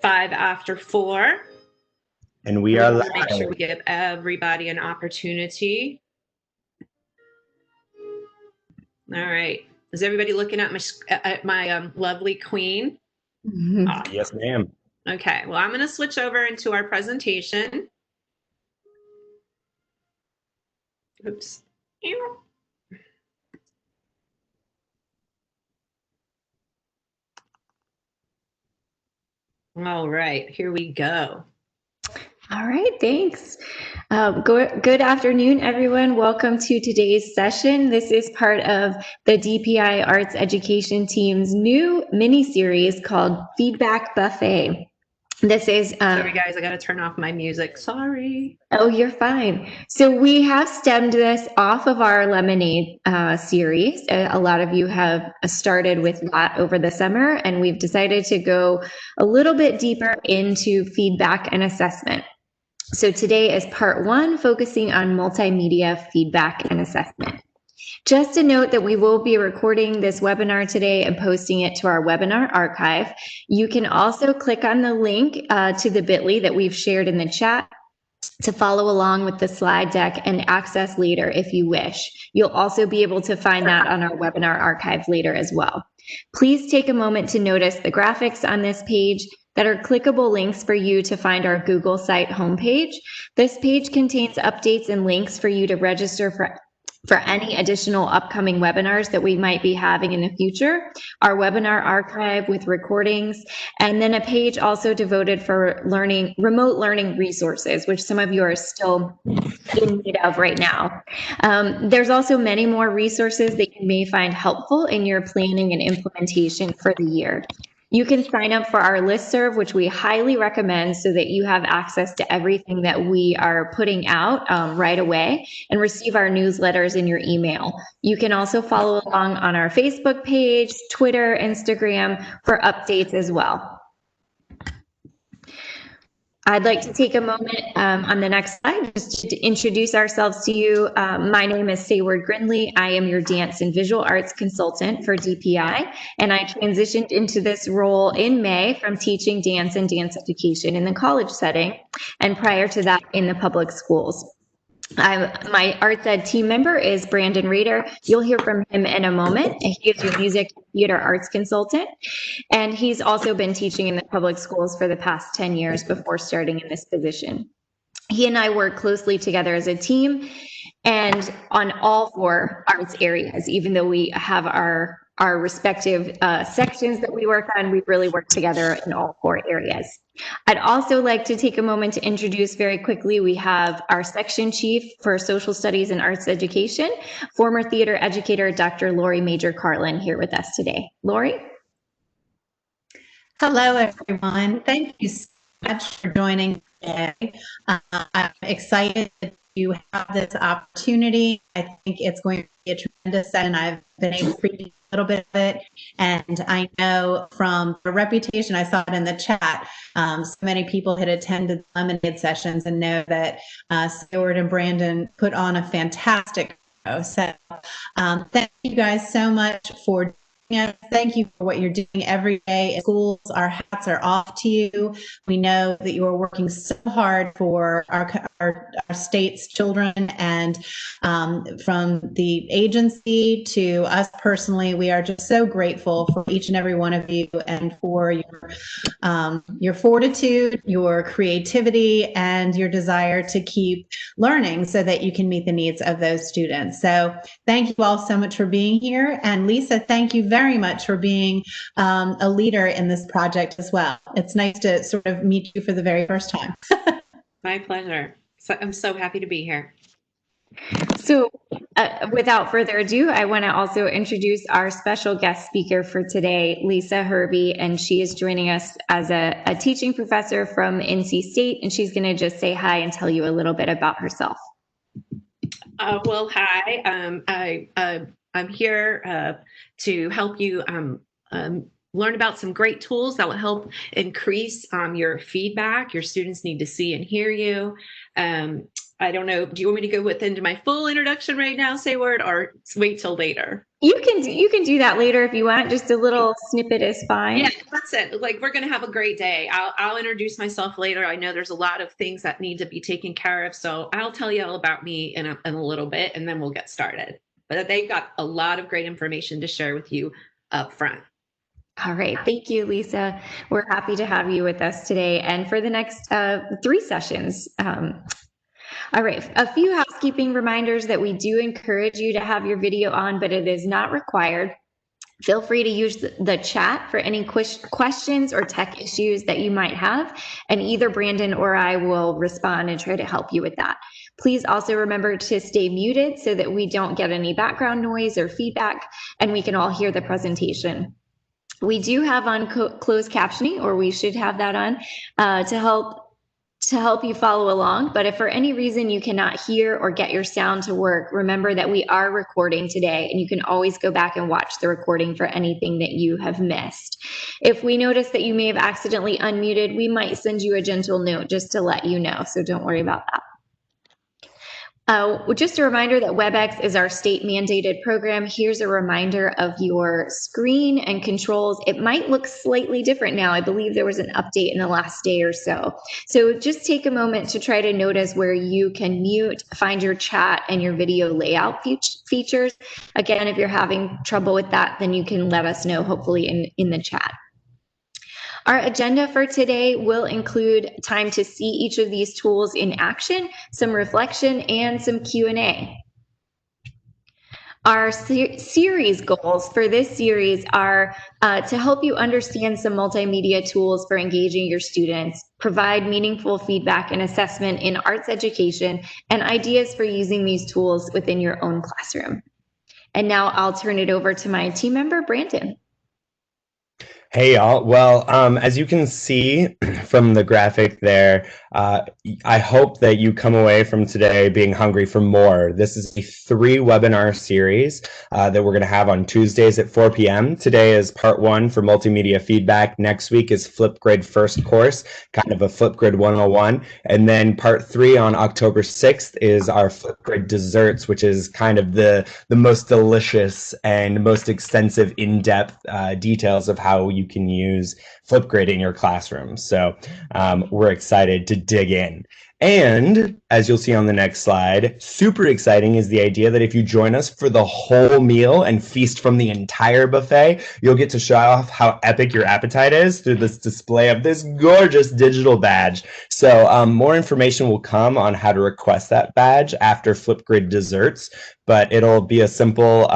5 after 4. And we are live. Make sure we give everybody an opportunity. All right. Is everybody looking at my lovely queen? Yes, ma'am. Okay. Well, I'm going to switch over into our presentation. Oops. All right, here we go. All right, thanks. Good afternoon, everyone. Welcome to today's session. This is part of the DPI Arts Education Team's new mini-series called Feedback Buffet. This is sorry guys, I got to turn off my music. Sorry. Oh, you're fine. So we have stemmed this off of our Lemonade series. A lot of you have started with that over the summer, and we've decided to go a little bit deeper into feedback and assessment. So today is part 1, focusing on multimedia feedback and assessment. Just a note that we will be recording this webinar today and posting it to our webinar archive. You can also click on the link to the bit.ly that we've shared in the chat to follow along with the slide deck and access later if you wish. You'll also be able to find that on our webinar archive later as well. Please take a moment to notice the graphics on this page that are clickable links for you to find our Google site homepage. This page contains updates and links for you to register for any additional upcoming webinars that we might be having in the future, our webinar archive with recordings, and then a page also devoted for remote learning resources, which some of you are still in need of right now. There's also many more resources that you may find helpful in your planning and implementation for the year. You can sign up for our listserv, which we highly recommend, so that you have access to everything that we are putting out right away and receive our newsletters in your email. You can also follow along on our Facebook page, Twitter, Instagram for updates as well. I'd like to take a moment on the next slide just to introduce ourselves to you. My name is Sayward Grindley. I am your dance and visual arts consultant for DPI, and I transitioned into this role in May from teaching dance and dance education in the college setting, and prior to that in the public schools. My Arts Ed team member is Brandon Rader. You'll hear from him in a moment. He is your music and theater arts consultant, and he's also been teaching in the public schools for the past 10 years before starting in this position. He and I work closely together as a team and on all 4 arts areas. Even though we have our respective sections that we work on, we really work together in all 4 areas. I'd also like to take a moment to introduce very quickly, we have our section chief for social studies and arts education, former theater educator, Dr. Lori Major-Carlin, here with us today. Lori? Hello, everyone. Thank you so much for joining today. I'm excited to have this opportunity. I think it's going to be a tremendous, and I've been able to preview a little bit of it. And I know from the reputation, I saw it in the chat, so many people had attended Lemonade sessions and know that Stewart and Brandon put on a fantastic show. So thank you guys so much for thank you for what you're doing every day in schools. Our hats are off to you. We know that you are working so hard for our state's children, and from the agency to us personally, we are just so grateful for each and every one of you and for your fortitude, your creativity, and your desire to keep learning so that you can meet the needs of those students. So thank you all so much for being here. And Lisa, thank you very much for being a leader in this project as well. It's nice to sort of meet you for the very first time. My pleasure. So I'm so happy to be here. So without further ado, I want to also introduce our special guest speaker for today, Lisa Hervey, and she is joining us as a teaching professor from NC State, and she's going to just say hi and tell you a little bit about herself. Well, hi. I'm here to help you learn about some great tools that will help increase your feedback. Your students need to see and hear you. I don't know, do you want me to go into my full introduction right now, Sayward, or wait till later? You can do that later if you want. Just a little snippet is fine. Yeah, that's it. Like, we're going to have a great day. I'll introduce myself later. I know there's a lot of things that need to be taken care of. So I'll tell you all about me in a little bit, and then we'll get started. But they've got a lot of great information to share with you up front. All right. Thank you, Lisa. We're happy to have you with us today and for the next 3 sessions. All right, a few housekeeping reminders that we do encourage you to have your video on, but it is not required. Feel free to use the chat for any questions or tech issues that you might have, and either Brandon or I will respond and try to help you with that. Please also remember to stay muted so that we don't get any background noise or feedback, and we can all hear the presentation. We do have on closed captioning, or we should have that on, to help you follow along. But if for any reason you cannot hear or get your sound to work, remember that we are recording today, and you can always go back and watch the recording for anything that you have missed. If we notice that you may have accidentally unmuted, we might send you a gentle note just to let you know, so don't worry about that. Just a reminder that WebEx is our state mandated program. Here's a reminder of your screen and controls. It might look slightly different now. I believe there was an update in the last day or so. So just take a moment to try to notice where you can mute, find your chat and your video layout features. Again, if you're having trouble with that, then you can let us know, hopefully in the chat. Our agenda for today will include time to see each of these tools in action, some reflection, and some Q&A. Our series goals for this series are to help you understand some multimedia tools for engaging your students, provide meaningful feedback and assessment in arts education, and ideas for using these tools within your own classroom. And now I'll turn it over to my team member, Brandon. Hey, y'all. Well, as you can see from the graphic there, I hope that you come away from today being hungry for more. This is a 3-webinar series that we're going to have on Tuesdays at 4 p.m. Today is part 1 for multimedia feedback. Next week is Flipgrid first course, kind of a Flipgrid 101. And then part 3 on October 6th is our Flipgrid desserts, which is kind of the most delicious and most extensive in-depth details of how you can use Flipgrid in your classroom. So we're excited to dig in. And as you'll see on the next slide, super exciting is the idea that if you join us for the whole meal and feast from the entire buffet, you'll get to show off how epic your appetite is through this display of this gorgeous digital badge. So more information will come on how to request that badge after Flipgrid desserts, but it'll be a simple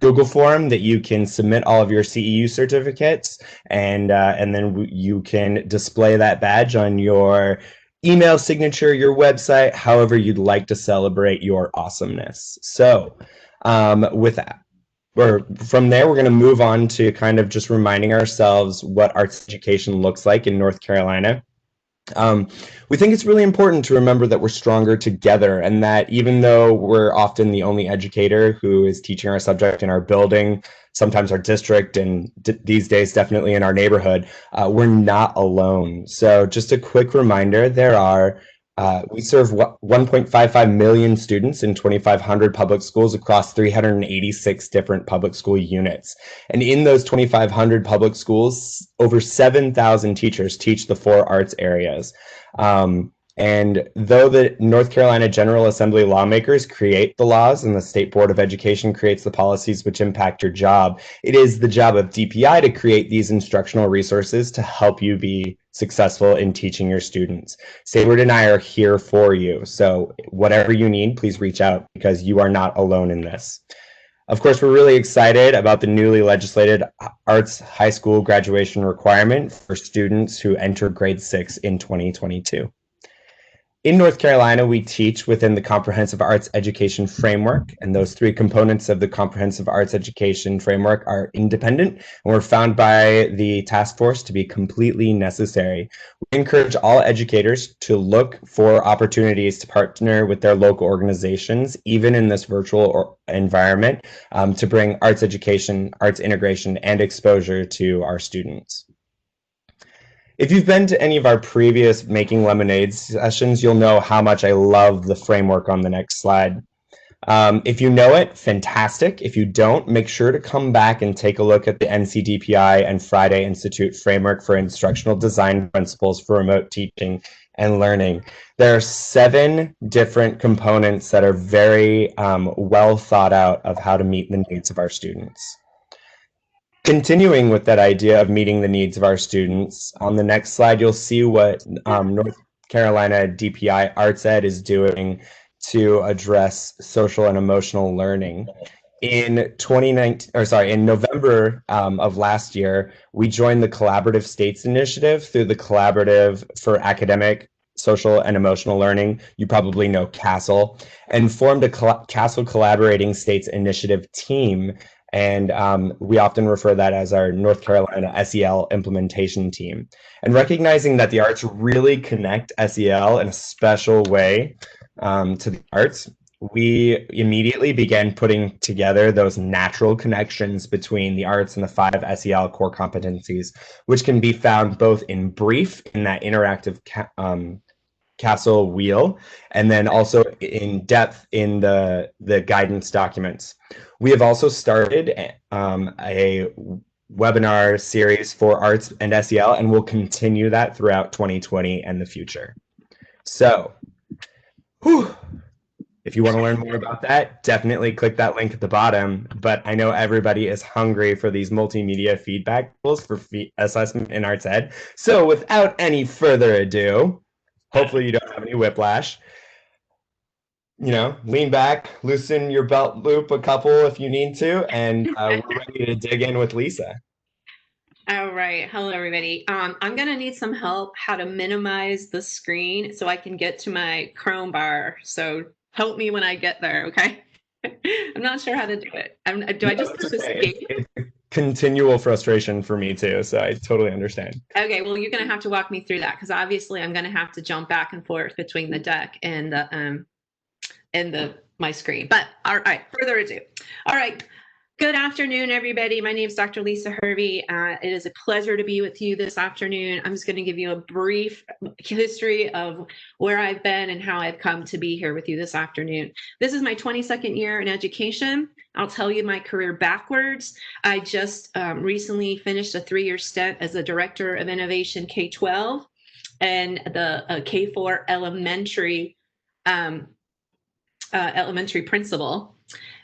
Google form that you can submit all of your CEU certificates, and then you can display that badge on your email signature, your website, however you'd like to celebrate your awesomeness. So with that, from there, we're going to move on to kind of just reminding ourselves what arts education looks like in North Carolina. We think it's really important to remember that we're stronger together, and that even though we're often the only educator who is teaching our subject in our building, sometimes our district, and these days definitely in our neighborhood, we're not alone. So just a quick reminder, we serve 1.55 million students in 2,500 public schools across 386 different public school units. And in those 2,500 public schools, over 7,000 teachers teach the 4 arts areas. And though the North Carolina General Assembly lawmakers create the laws and the State Board of Education creates the policies which impact your job, it is the job of DPI to create these instructional resources to help you be successful in teaching your students. Sayward and I are here for you. So whatever you need, please reach out, because you are not alone in this. Of course, we're really excited about the newly legislated arts high school graduation requirement for students who enter grade 6 in 2022. In North Carolina, we teach within the Comprehensive Arts Education Framework, and those 3 components of the Comprehensive Arts Education Framework are independent and were found by the task force to be completely necessary. We encourage all educators to look for opportunities to partner with their local organizations, even in this virtual environment, to bring arts education, arts integration, and exposure to our students. If you've been to any of our previous Making Lemonade sessions, you'll know how much I love the framework on the next slide. If you know it, fantastic. If you don't, make sure to come back and take a look at the NCDPI and Friday Institute Framework for Instructional Design Principles for Remote Teaching and Learning. There are 7 different components that are very well thought out of how to meet the needs of our students. Continuing with that idea of meeting the needs of our students, on the next slide, you'll see what North Carolina DPI Arts Ed is doing to address social and emotional learning. In November of last year, we joined the Collaborative States Initiative through the Collaborative for Academic, Social, and Emotional Learning. You probably know CASEL, and formed a CASEL Collaborating States Initiative team. And we often refer that as our North Carolina SEL implementation team. And recognizing that the arts really connect SEL in a special way to the arts, we immediately began putting together those natural connections between the arts and the 5 SEL core competencies, which can be found both in brief, in that interactive CASEL wheel, and then also in depth in the guidance documents. We have also started a webinar series for Arts and SEL, and we'll continue that throughout 2020 and the future. So, if you want to learn more about that, definitely click that link at the bottom. But I know everybody is hungry for these multimedia feedback tools for assessment in Arts Ed. So without any further ado, hopefully you don't have any whiplash. Lean back, loosen your belt loop a couple if you need to, and we're ready to dig in with Lisa. All right. Hello, everybody. I'm going to need some help how to minimize the screen so I can get to my Chrome bar. So help me when I get there, okay? I'm not sure how to do it. Do I just push escape? It's a continual frustration for me too, so I totally understand. Okay, well, you're going to have to walk me through that because obviously I'm going to have to jump back and forth between the deck and my screen. But all right, further ado. All right. Good afternoon, everybody. My name is Dr. Lisa Hervey. It is a pleasure to be with you this afternoon. I'm just going to give you a brief history of where I've been and how I've come to be here with you this afternoon. This is my 22nd year in education. I'll tell you my career backwards. I just recently finished a 3-year stint as the Director of Innovation K-12 and the K-4 elementary principal.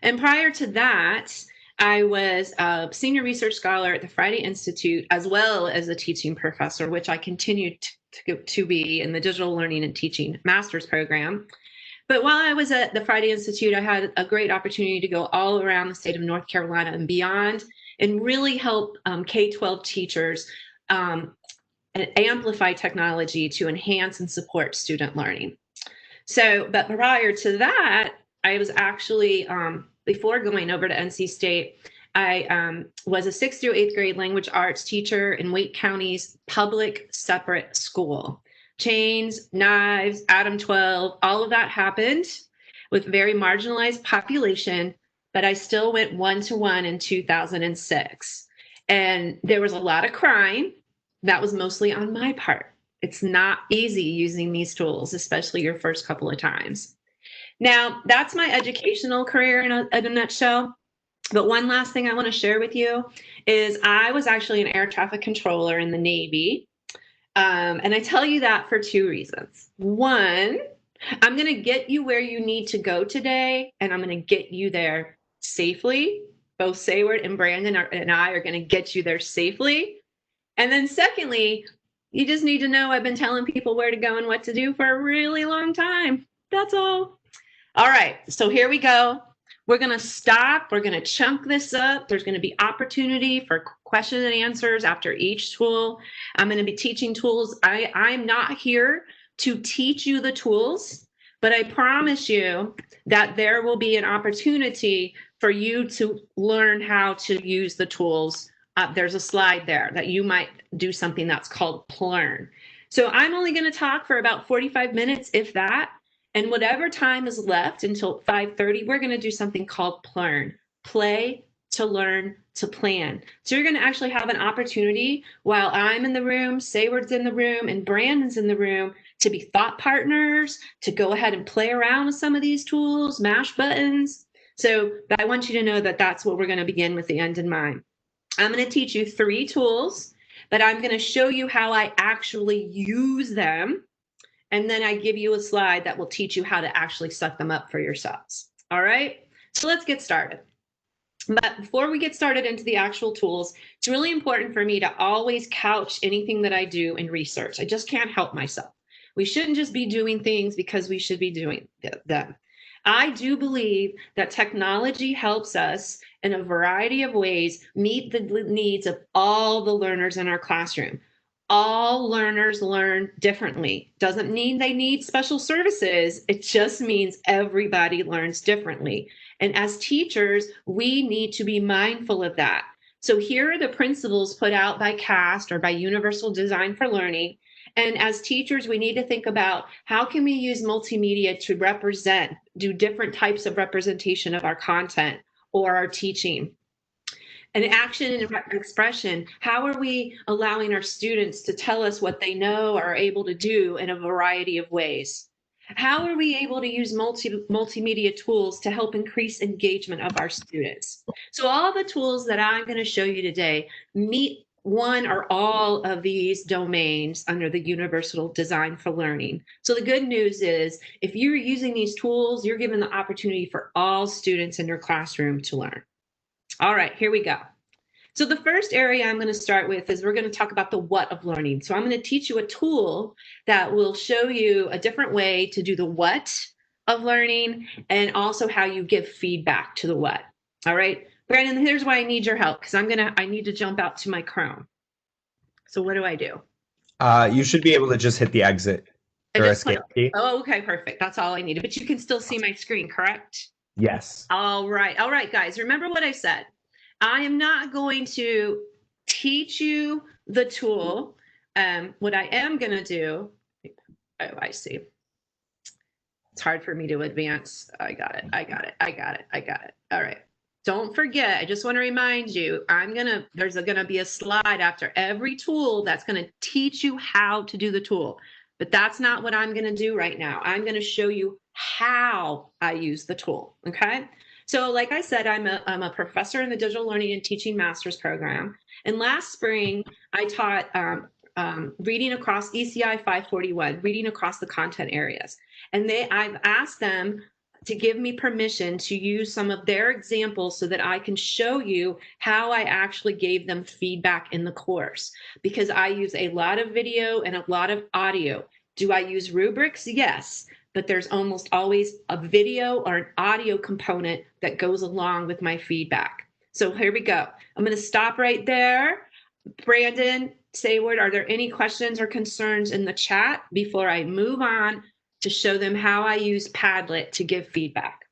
And prior to that, I was a senior research scholar at the Friday Institute, as well as a teaching professor, which I continued to be in the digital learning and teaching master's program. But while I was at the Friday Institute, I had a great opportunity to go all around the state of North Carolina and beyond and really help K-12 teachers amplify technology to enhance and support student learning. But prior to that, I was actually, before going over to NC State, I was a 6th through 8th grade language arts teacher in Wake County's public separate school. Chains, knives, Adam 12, all of that happened with very marginalized population, but I still went 1-to-1 in 2006. And there was a lot of crying. That was mostly on my part. It's not easy using these tools, especially your first couple of times. Now, that's my educational career in a nutshell. But one last thing I want to share with you is I was actually an air traffic controller in the Navy. And I tell you that for 2 reasons. One, I'm going to get you where you need to go today, and I'm going to get you there safely. Both Sayward and Brandon and I are going to get you there safely. And then secondly, you just need to know I've been telling people where to go and what to do for a really long time. That's all. All right, so here we go. We're going to stop. We're going to chunk this up. There's going to be opportunity for question and answers after each tool. I'm going to be teaching tools. I'm not here to teach you the tools, but I promise you that there will be an opportunity for you to learn how to use the tools. There's a slide there that you might do something that's called Plurn. So I'm only going to talk for about 45 minutes, if that. And whatever time is left until 5:30, we're going to do something called Plurn, play, to learn, to plan. So you're going to actually have an opportunity while I'm in the room, Sayward's in the room, and Brandon's in the room to be thought partners, to go ahead and play around with some of these tools, mash buttons. So I want you to know that that's what we're going to begin with the end in mind. I'm going to teach you 3 tools, but I'm going to show you how I actually use them. And then I give you a slide that will teach you how to actually set them up for yourselves. All right, so let's get started. But before we get started into the actual tools, it's really important for me to always couch anything that I do in research. I just can't help myself. We shouldn't just be doing things because we should be doing them. I do believe that technology helps us in a variety of ways meet the needs of all the learners in our classroom. All learners learn differently. Doesn't mean they need special services. It just means everybody learns differently. And as teachers, we need to be mindful of that. So here are the principles put out by CAST or by Universal Design for Learning. And as teachers, we need to think about how can we use multimedia to do different types of representation of our content or our teaching. And action and expression, how are we allowing our students to tell us what they know or are able to do in a variety of ways? How are we able to use multimedia tools to help increase engagement of our students? So all the tools that I'm going to show you today meet one or all of these domains under the Universal Design for Learning. So the good news is if you're using these tools, you're given the opportunity for all students in your classroom to learn. All right, here we go. So the first area I'm going to start with is we're going to talk about the what of learning. So I'm going to teach you a tool that will show you a different way to do the what of learning and also how you give feedback to the what. All right, Brandon, here's why I need your help because I need to jump out to my Chrome. So what do I do? You should be able to just hit the exit or escape key. Oh, okay, perfect. That's all I needed. But you can still see my screen, correct? Yes. All right, guys. Remember what I said. I am not going to teach you the tool. What I am going to do, oh, I see. It's hard for me to advance. I got it. All right. Don't forget, I just want to remind you, there's going to be a slide after every tool that's going to teach you how to do the tool. But that's not what I'm going to do right now. I'm going to show you how I use the tool, okay? So like I said, I'm a professor in the Digital Learning and Teaching Master's Program. And last spring, I taught reading across ECI 541, reading across the content areas. And I've asked them to give me permission to use some of their examples so that I can show you how I actually gave them feedback in the course. Because I use a lot of video and a lot of audio. Do I use rubrics? Yes. But there's almost always a video or an audio component that goes along with my feedback. So here we go. I'm going to stop right there. Brandon, Sayward, are there any questions or concerns in the chat before I move on to show them how I use Padlet to give feedback?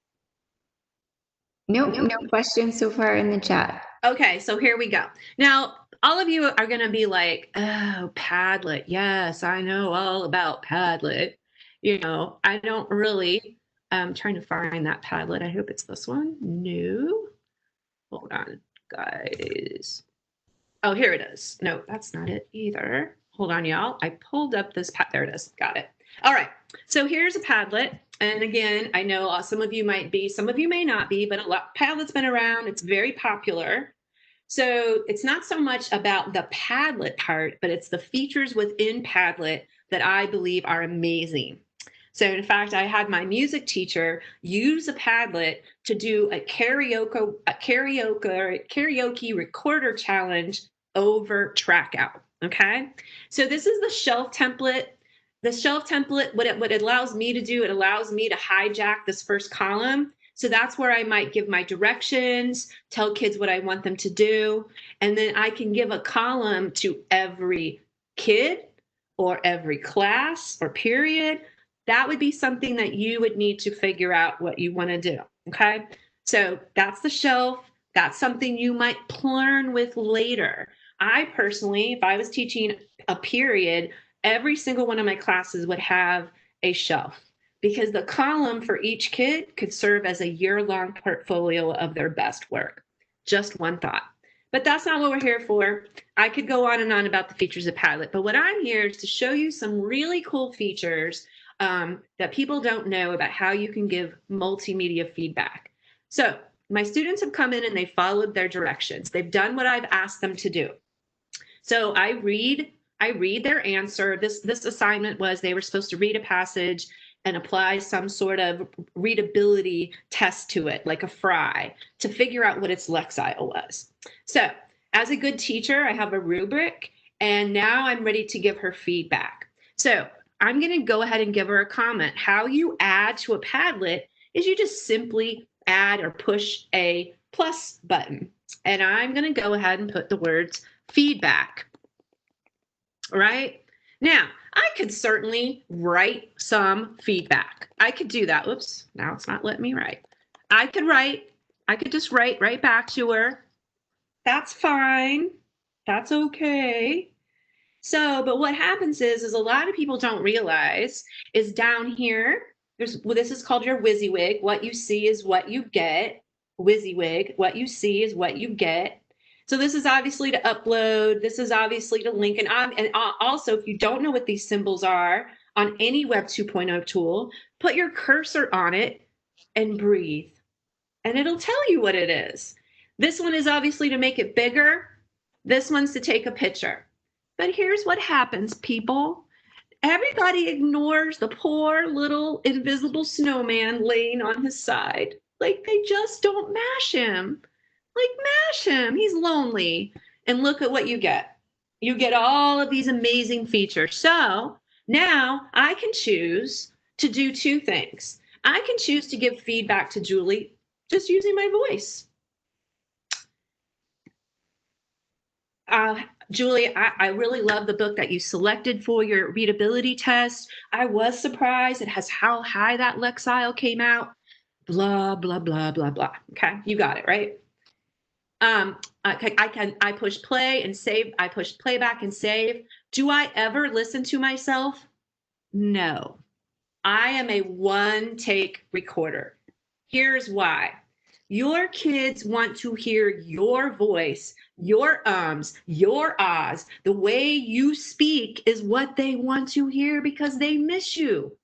Nope, no questions so far in the chat. Okay, so here we go. Now, all of you are going to be like, oh, Padlet. Yes, I know all about Padlet. You know, I don't really, I'm trying to find that Padlet. I hope it's this one. No. Hold on, guys. Oh, here it is. No, that's not it either. Hold on, y'all. I pulled up this, there it is. Got it. All right. So here's a Padlet. And again, I know some of you might be, some of you may not be, but Padlet's been around. It's very popular. So it's not so much about the Padlet part, but it's the features within Padlet that I believe are amazing. So in fact, I had my music teacher use a Padlet to do a karaoke recorder challenge over Trackout. Okay, so this is the shelf template. The shelf template, what it allows me to do, it allows me to hijack this first column. So that's where I might give my directions, tell kids what I want them to do, and then I can give a column to every kid or every class or period. That would be something that you would need to figure out what you want to do, okay? So that's the shelf. That's something you might learn with later. I personally, if I was teaching a period, every single one of my classes would have a shelf because the column for each kid could serve as a year-long portfolio of their best work. Just one thought. But that's not what we're here for. I could go on and on about the features of Padlet, but what I'm here is to show you some really cool features that people don't know about how you can give multimedia feedback. So my students have come in and they followed their directions. They've done what I've asked them to do. So I read their answer. This assignment was they were supposed to read a passage and apply some sort of readability test to it, like a fry, to figure out what its lexile was. So as a good teacher, I have a rubric, and now I'm ready to give her feedback. So I'm going to go ahead and give her a comment. How you add to a Padlet is you just simply add or push a plus button. And I'm going to go ahead and put the words feedback. All right. Now, I could certainly write some feedback. I could do that. Oops, now it's not letting me write. I could just write right back to her. That's fine. That's okay. So, but what happens is a lot of people don't realize is down here, this is called your WYSIWYG. What you see is what you get. WYSIWYG, what you see is what you get. So this is obviously to upload. This is obviously to link. And also, if you don't know what these symbols are on any Web 2.0 tool, put your cursor on it and breathe. And it'll tell you what it is. This one is obviously to make it bigger. This one's to take a picture. But here's what happens, people. Everybody ignores the poor little invisible snowman laying on his side. Like they just don't mash him. Like mash him. He's lonely. And look at what you get. You get all of these amazing features. So now I can choose to do two things. I can choose to give feedback to Julie just using my voice. Julie, I really love the book that you selected for your readability test. I was surprised. It has how high that lexile came out. Blah, blah, blah, blah, blah. Okay, you got it, right? I push play and save. I push playback and save. Do I ever listen to myself? No. I am a one-take recorder. Here's why. Your kids want to hear your voice, your ums, your ahs. The way you speak is what they want to hear because they miss you.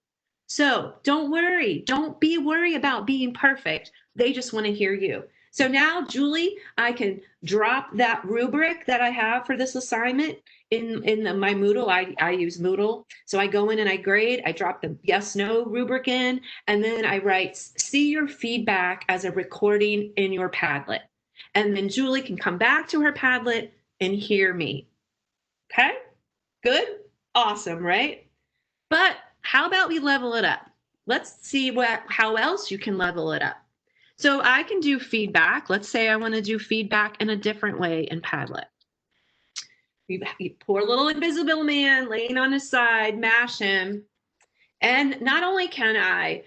So don't worry. Don't be worried about being perfect. They just want to hear you. So now, Julie, I can drop that rubric that I have for this assignment in my Moodle. I use Moodle. So I go in and I grade. I drop the yes, no rubric in, and then I write, see your feedback as a recording in your Padlet. And then Julie can come back to her Padlet and hear me. Okay? Good? Awesome, right? But how about we level it up? Let's see how else you can level it up. So I can do feedback. Let's say I want to do feedback in a different way in Padlet. You poor little invisible man laying on his side, mash him. And not only can I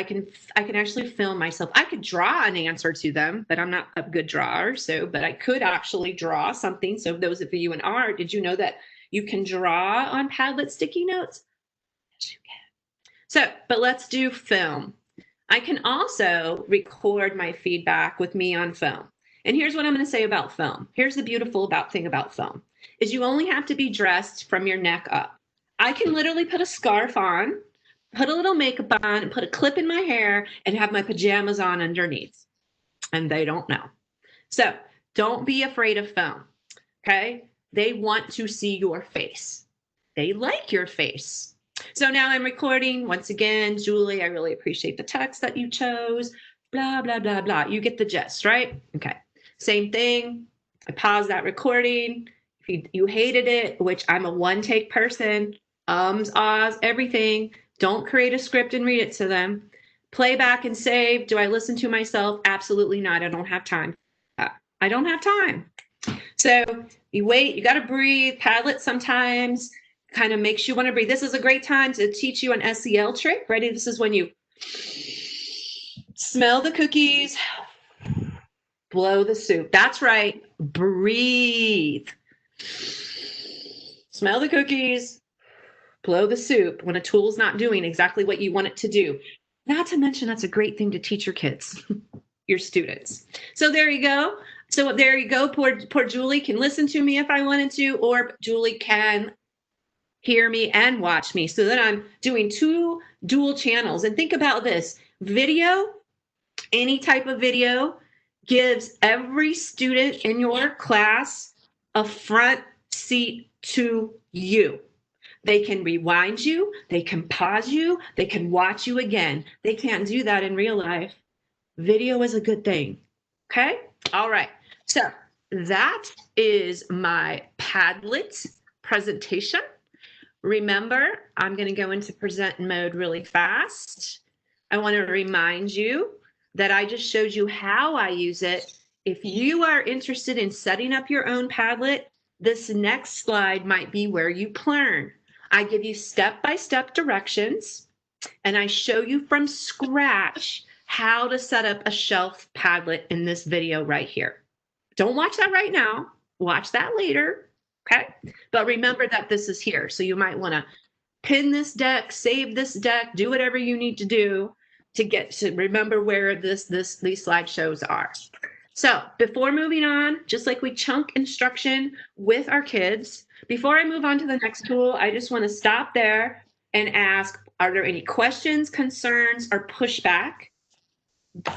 can actually film myself. I could draw an answer to them, but I'm not a good drawer. But I could actually draw something. So those of you in art, did you know that you can draw on Padlet sticky notes? Yes, you can. So, but let's do film. I can also record my feedback with me on film. And here's what I'm going to say about film. Here's the beautiful thing about film is you only have to be dressed from your neck up. I can literally put a scarf on, put a little makeup on, and put a clip in my hair and have my pajamas on underneath. And they don't know. So don't be afraid of film. Okay? They want to see your face. They like your face. So now I'm recording. Once again, Julie, I really appreciate the text that you chose. Blah, blah, blah, blah. You get the gist, right? Okay. Same thing. I pause that recording. If you hated it, which I'm a one-take person, ums, ahs, everything, don't create a script and read it to them. Play back and save. Do I listen to myself? Absolutely not. I don't have time. I don't have time. So you wait. You got to breathe. Padlet sometimes kind of makes you want to breathe. This is a great time to teach you an SEL trick. Ready? This is when you smell the cookies, blow the soup. That's right. Breathe. Smell the cookies, blow the soup when a tool's not doing exactly what you want it to do. Not to mention, that's a great thing to teach your kids. your students. So there you go. So there you go. Poor Julie can listen to me if I wanted to, or Julie can hear me and watch me. So then I'm doing 2 dual channels. And think about this: video, any type of video, gives every student in your class a front seat to you. They can rewind you, they can pause you, they can watch you again. They can't do that in real life. Video is a good thing. Okay? All right. So that is my Padlet presentation. Remember, I'm going to go into present mode really fast. I want to remind you that I just showed you how I use it. If you are interested in setting up your own Padlet, this next slide might be where you learn. I give you step-by-step directions, and I show you from scratch how to set up a shelf Padlet in this video right here. Don't watch that right now. Watch that later. Okay. But remember that this is here. So you might want to pin this deck, save this deck, do whatever you need to do to get to remember where these slideshows are. So before moving on, just like we chunk instruction with our kids, before I move on to the next tool, I just want to stop there and ask, are there any questions, concerns, or pushback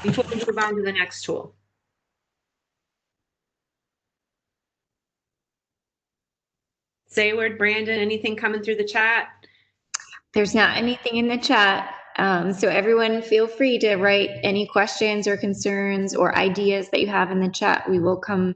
before we move on to the next tool? Say a word, Brandon, anything coming through the chat? There's not anything in the chat. So everyone feel free to write any questions or concerns or ideas that you have in the chat. We will come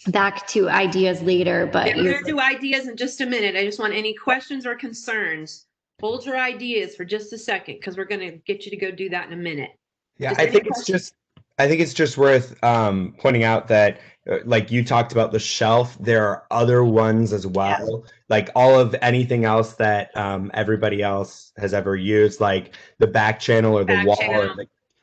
back to ideas later, but yeah, we're going to do ideas in just a minute. I just want any questions or concerns. Hold your ideas for just a second, because we're going to get you to go do that in a minute. Yeah, I think it's just worth pointing out that, like you talked about the shelf, there are other ones as well. Yeah. Like all of anything else that everybody else has ever used, like the back channel or the wall or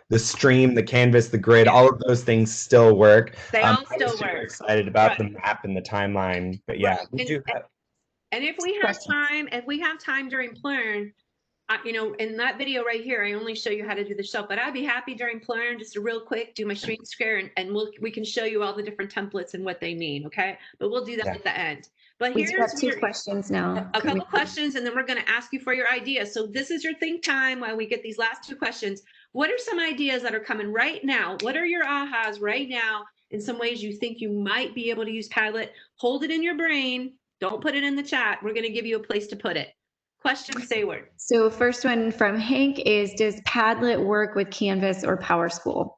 the stream, the canvas, the grid, all of those things still work. They all still work. I'm excited about the map and the timeline, but yeah, we do have. And if we have time during Plurn, you know, in that video right here, I only show you how to do the shelf, but I'd be happy during Plurn just to real quick do my screen share, and we can show you all the different templates and what they mean. Okay, but we'll do that at the end. But here's got 2 questions now. A couple questions, and then we're going to ask you for your ideas. So this is your think time while we get these last 2 questions. What are some ideas that are coming right now? What are your ahas right now in some ways you think you might be able to use Padlet? Hold it in your brain. Don't put it in the chat. We're going to give you a place to put it. Question, say word. So first one from Hank is, does Padlet work with Canvas or PowerSchool?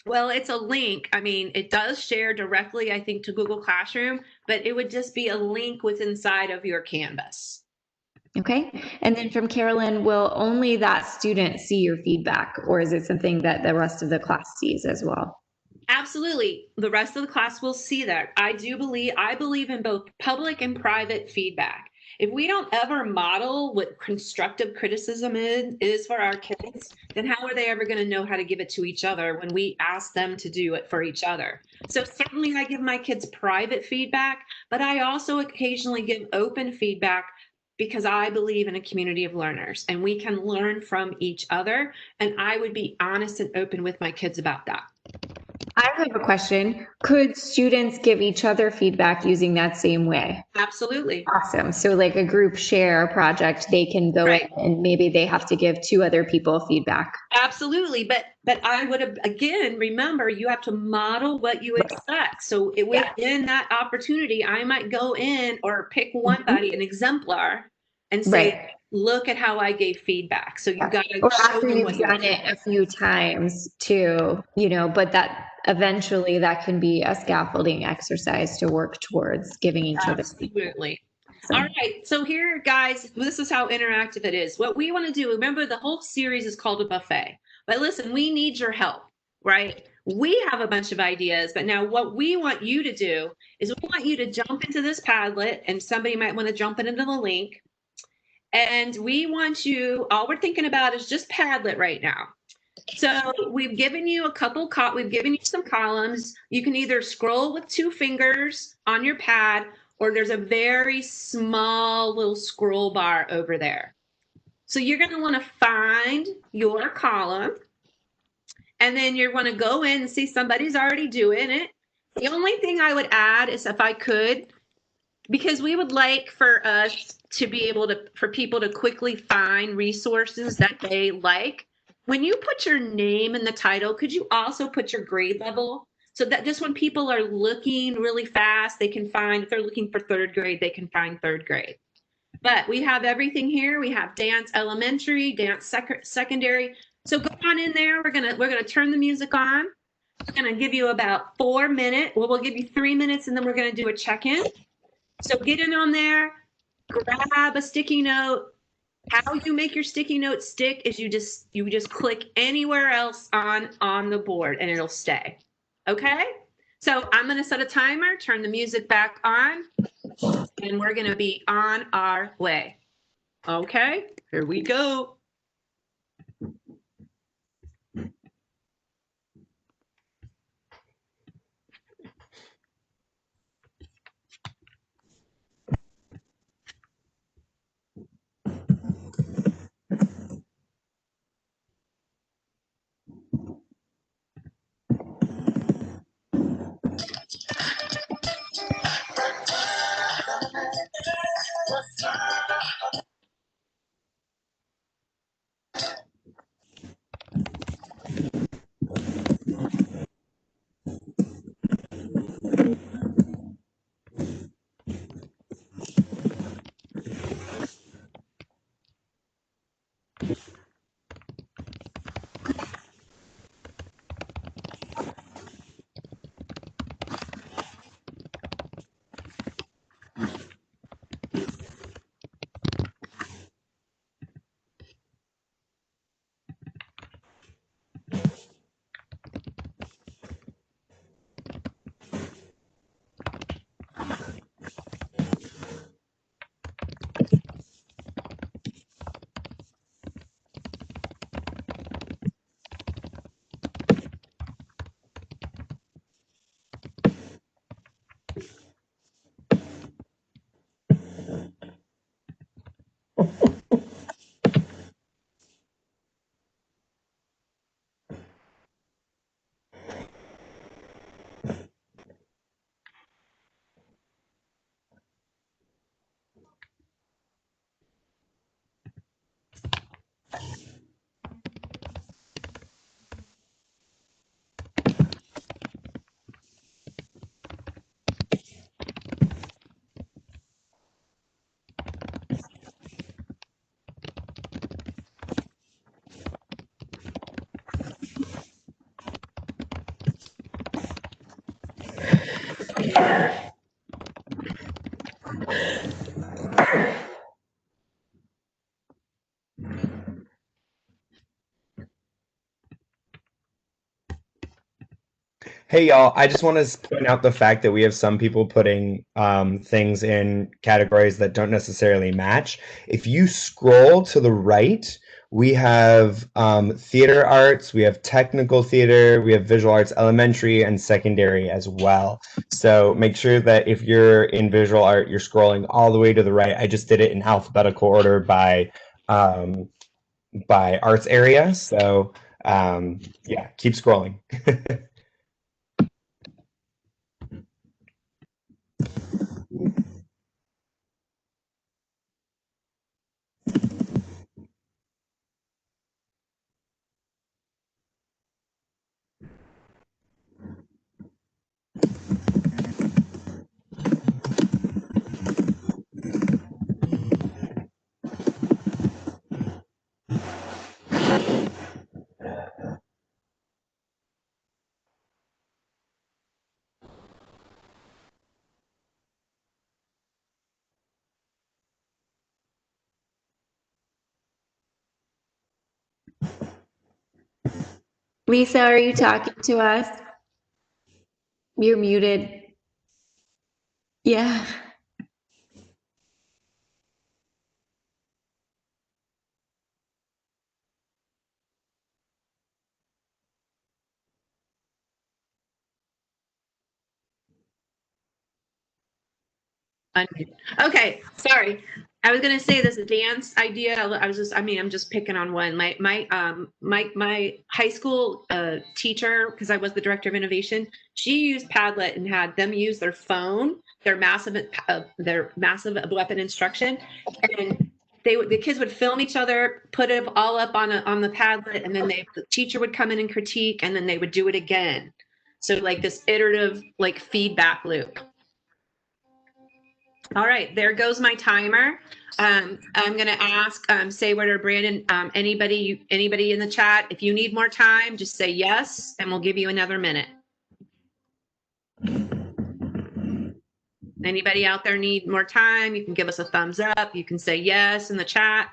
Well, it's a link. I mean, it does share directly, I think, to Google Classroom, but it would just be a link within inside of your Canvas. Okay. And then from Carolyn, will only that student see your feedback, or is it something that the rest of the class sees as well? Absolutely. The rest of the class will see that. I believe in both public and private feedback. If we don't ever model what constructive criticism is for our kids, then how are they ever going to know how to give it to each other when we ask them to do it for each other? So certainly I give my kids private feedback, but I also occasionally give open feedback because I believe in a community of learners and we can learn from each other. And I would be honest and open with my kids about that. I have a question. Could students give each other feedback using that same way? Absolutely. Awesome. So like a group share project, they can go in and maybe they have to give 2 other people feedback. Absolutely. But I would have, again, remember, you have to model what you expect. So within that opportunity, I might go in or pick one buddy, an exemplar, and say, look at how I gave feedback. So you got to or after you've done it a few times too, you know, but that eventually that can be a scaffolding exercise to work towards giving each other. Absolutely. So. All right. So here, guys, this is how interactive it is. What we want to do, remember the whole series is called a buffet, but listen, we need your help, right? We have a bunch of ideas, but now what we want you to do is we want you to jump into this Padlet, and somebody might want to jump into the link. And we want you, all we're thinking about is just Padlet right now. So we've given you we've given you some columns. You can either scroll with 2 fingers on your pad, or there's a very small little scroll bar over there. So you're going to want to find your column. and then you're going to go in and see somebody's already doing it. The only thing I would add is, if I could, because we would like for us to be able to, for people to quickly find resources that they like. When you put your name in the title, could you also put your grade level? So that just when people are looking really fast, they can find, if they're looking for third grade, they can find third grade. But we have everything here. We have dance elementary, dance secondary. So go on in there. We're gonna turn the music on. We're gonna give you about 4 minutes. Well, we'll give you 3 minutes, and then we're gonna do a check-in. So get in on there, grab a sticky note. How you make your sticky note stick is you just click anywhere else on the board and it'll stay. Okay? So I'm going to set a timer, turn the music back on, and we're going to be on our way. Okay? Here we go. Hey y'all, I just want to point out the fact that we have some people putting things in categories that don't necessarily match. If you scroll to the right, we have theater arts, we have technical theater, we have visual arts elementary and secondary as well. So make sure that if you're in visual art, you're scrolling all the way to the right. I just did it in alphabetical order by arts area. So yeah, keep scrolling. Lisa, are you talking to us? You're muted. Yeah. Okay, sorry. I was gonna say this dance idea. I'm just picking on one. My high school teacher, because I was the director of innovation, she used Padlet and had them use their phone, their massive weapon instruction, and the kids would film each other, put it all up on the Padlet, and then the teacher would come in and critique, and then they would do it again. So like this iterative like feedback loop. All right, there goes my timer. I'm going to ask Sayward or Brandon, anybody in the chat, if you need more time, just say yes, and we'll give you another minute. Anybody out there need more time? You can give us a thumbs up. You can say yes in the chat.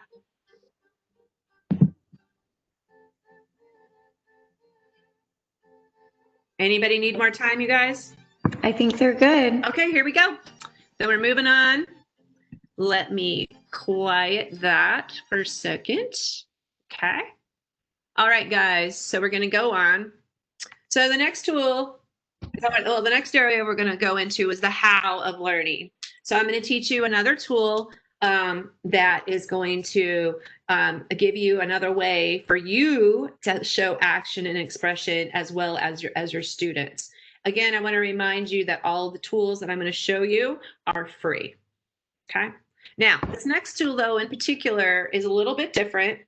Anybody need more time, you guys? I think they're good. Okay, here we go. So we're moving on. Let me quiet that for a second. Okay. All right, guys. So we're going to go on. So the next tool, the next area we're going to go into is the how of learning. So I'm going to teach you another tool that is going to give you another way for you to show action and expression as well as your students. Again, I want to remind you that all the tools that I'm going to show you are free. Okay. Now, this next tool, though, in particular, is a little bit different.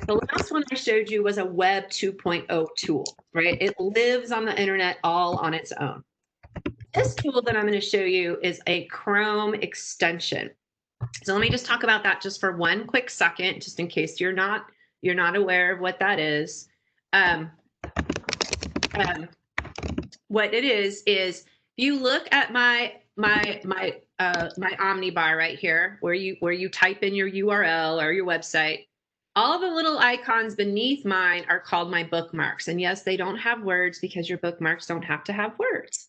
The last one I showed you was a Web 2.0 tool, right? It lives on the internet all on its own. This tool that I'm going to show you is a Chrome extension. So let me just talk about that just for one quick second, just in case you're not aware of what that is. What it is if you look at my Omnibar right here, where you type in your URL or your website, all the little icons beneath mine are called my bookmarks. And yes, they don't have words because your bookmarks don't have to have words.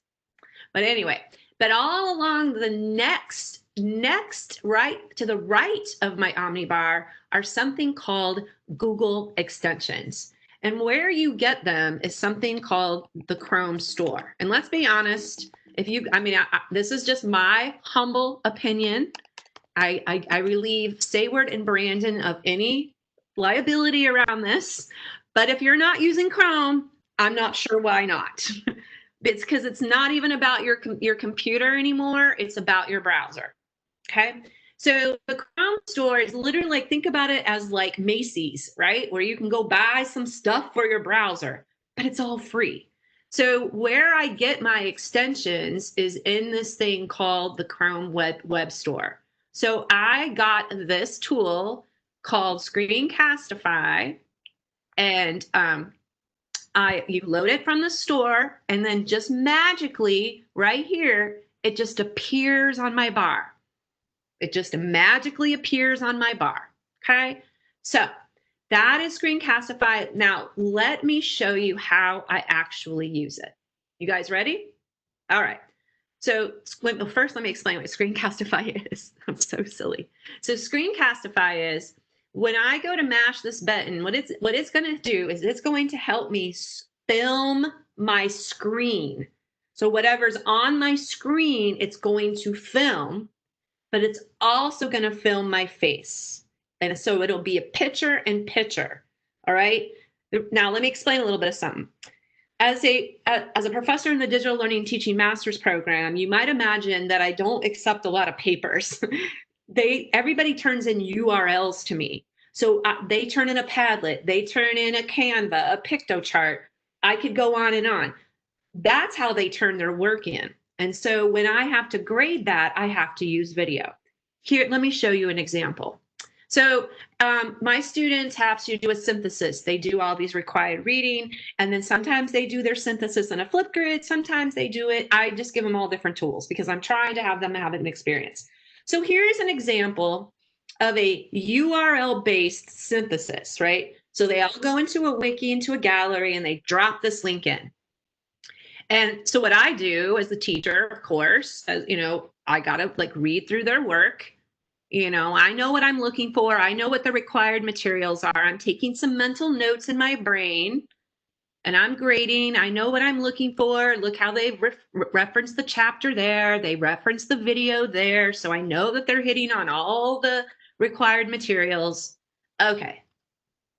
But anyway, but all along the next right to the right of my Omnibar are something called Google extensions. And where you get them is something called the Chrome store. And let's be honest, this is just my humble opinion. I relieve Sayward and Brandon of any liability around this. But if you're not using Chrome, I'm not sure why not. It's because it's not even about your computer anymore. It's about your browser. Okay. So the Chrome store is literally like, think about it as like Macy's, right? Where you can go buy some stuff for your browser, but it's all free. So where I get my extensions is in this thing called the Chrome web store. So I got this tool called Screencastify, and you load it from the store, and then just magically right here, it just appears on my bar. It just magically appears on my bar. Okay, so that is Screencastify. Now let me show you how I actually use it. You guys ready? All right. So first, let me explain what Screencastify is. I'm so silly. So Screencastify is when I go to mash this button, what it's going to do is it's going to help me film my screen. So whatever's on my screen, it's going to film, but it's also going to film my face. And so it'll be a picture in picture. All right. Now let me explain a little bit of something. As a professor in the Digital Learning Teaching Master's Program, you might imagine that I don't accept a lot of papers. Everybody turns in URLs to me. So they turn in a Padlet, they turn in a Canva, a Pictochart. I could go on and on. That's how they turn their work in. And so when I have to grade that, I have to use video. Here, let me show you an example. So my students have to do a synthesis. They do all these required reading, and then sometimes they do their synthesis in a Flipgrid. Sometimes they do it. I just give them all different tools because I'm trying to have them have an experience. So here's an example of a URL-based synthesis, right? So they all go into a wiki, into a gallery, and they drop this link in. And so what I do as the teacher, of course, as you know, I gotta like read through their work. You know, I know what I'm looking for. I know what the required materials are. I'm taking some mental notes in my brain and I'm grading. I know what I'm looking for. Look how they reference the chapter there. They reference the video there. So I know that they're hitting on all the required materials. Okay,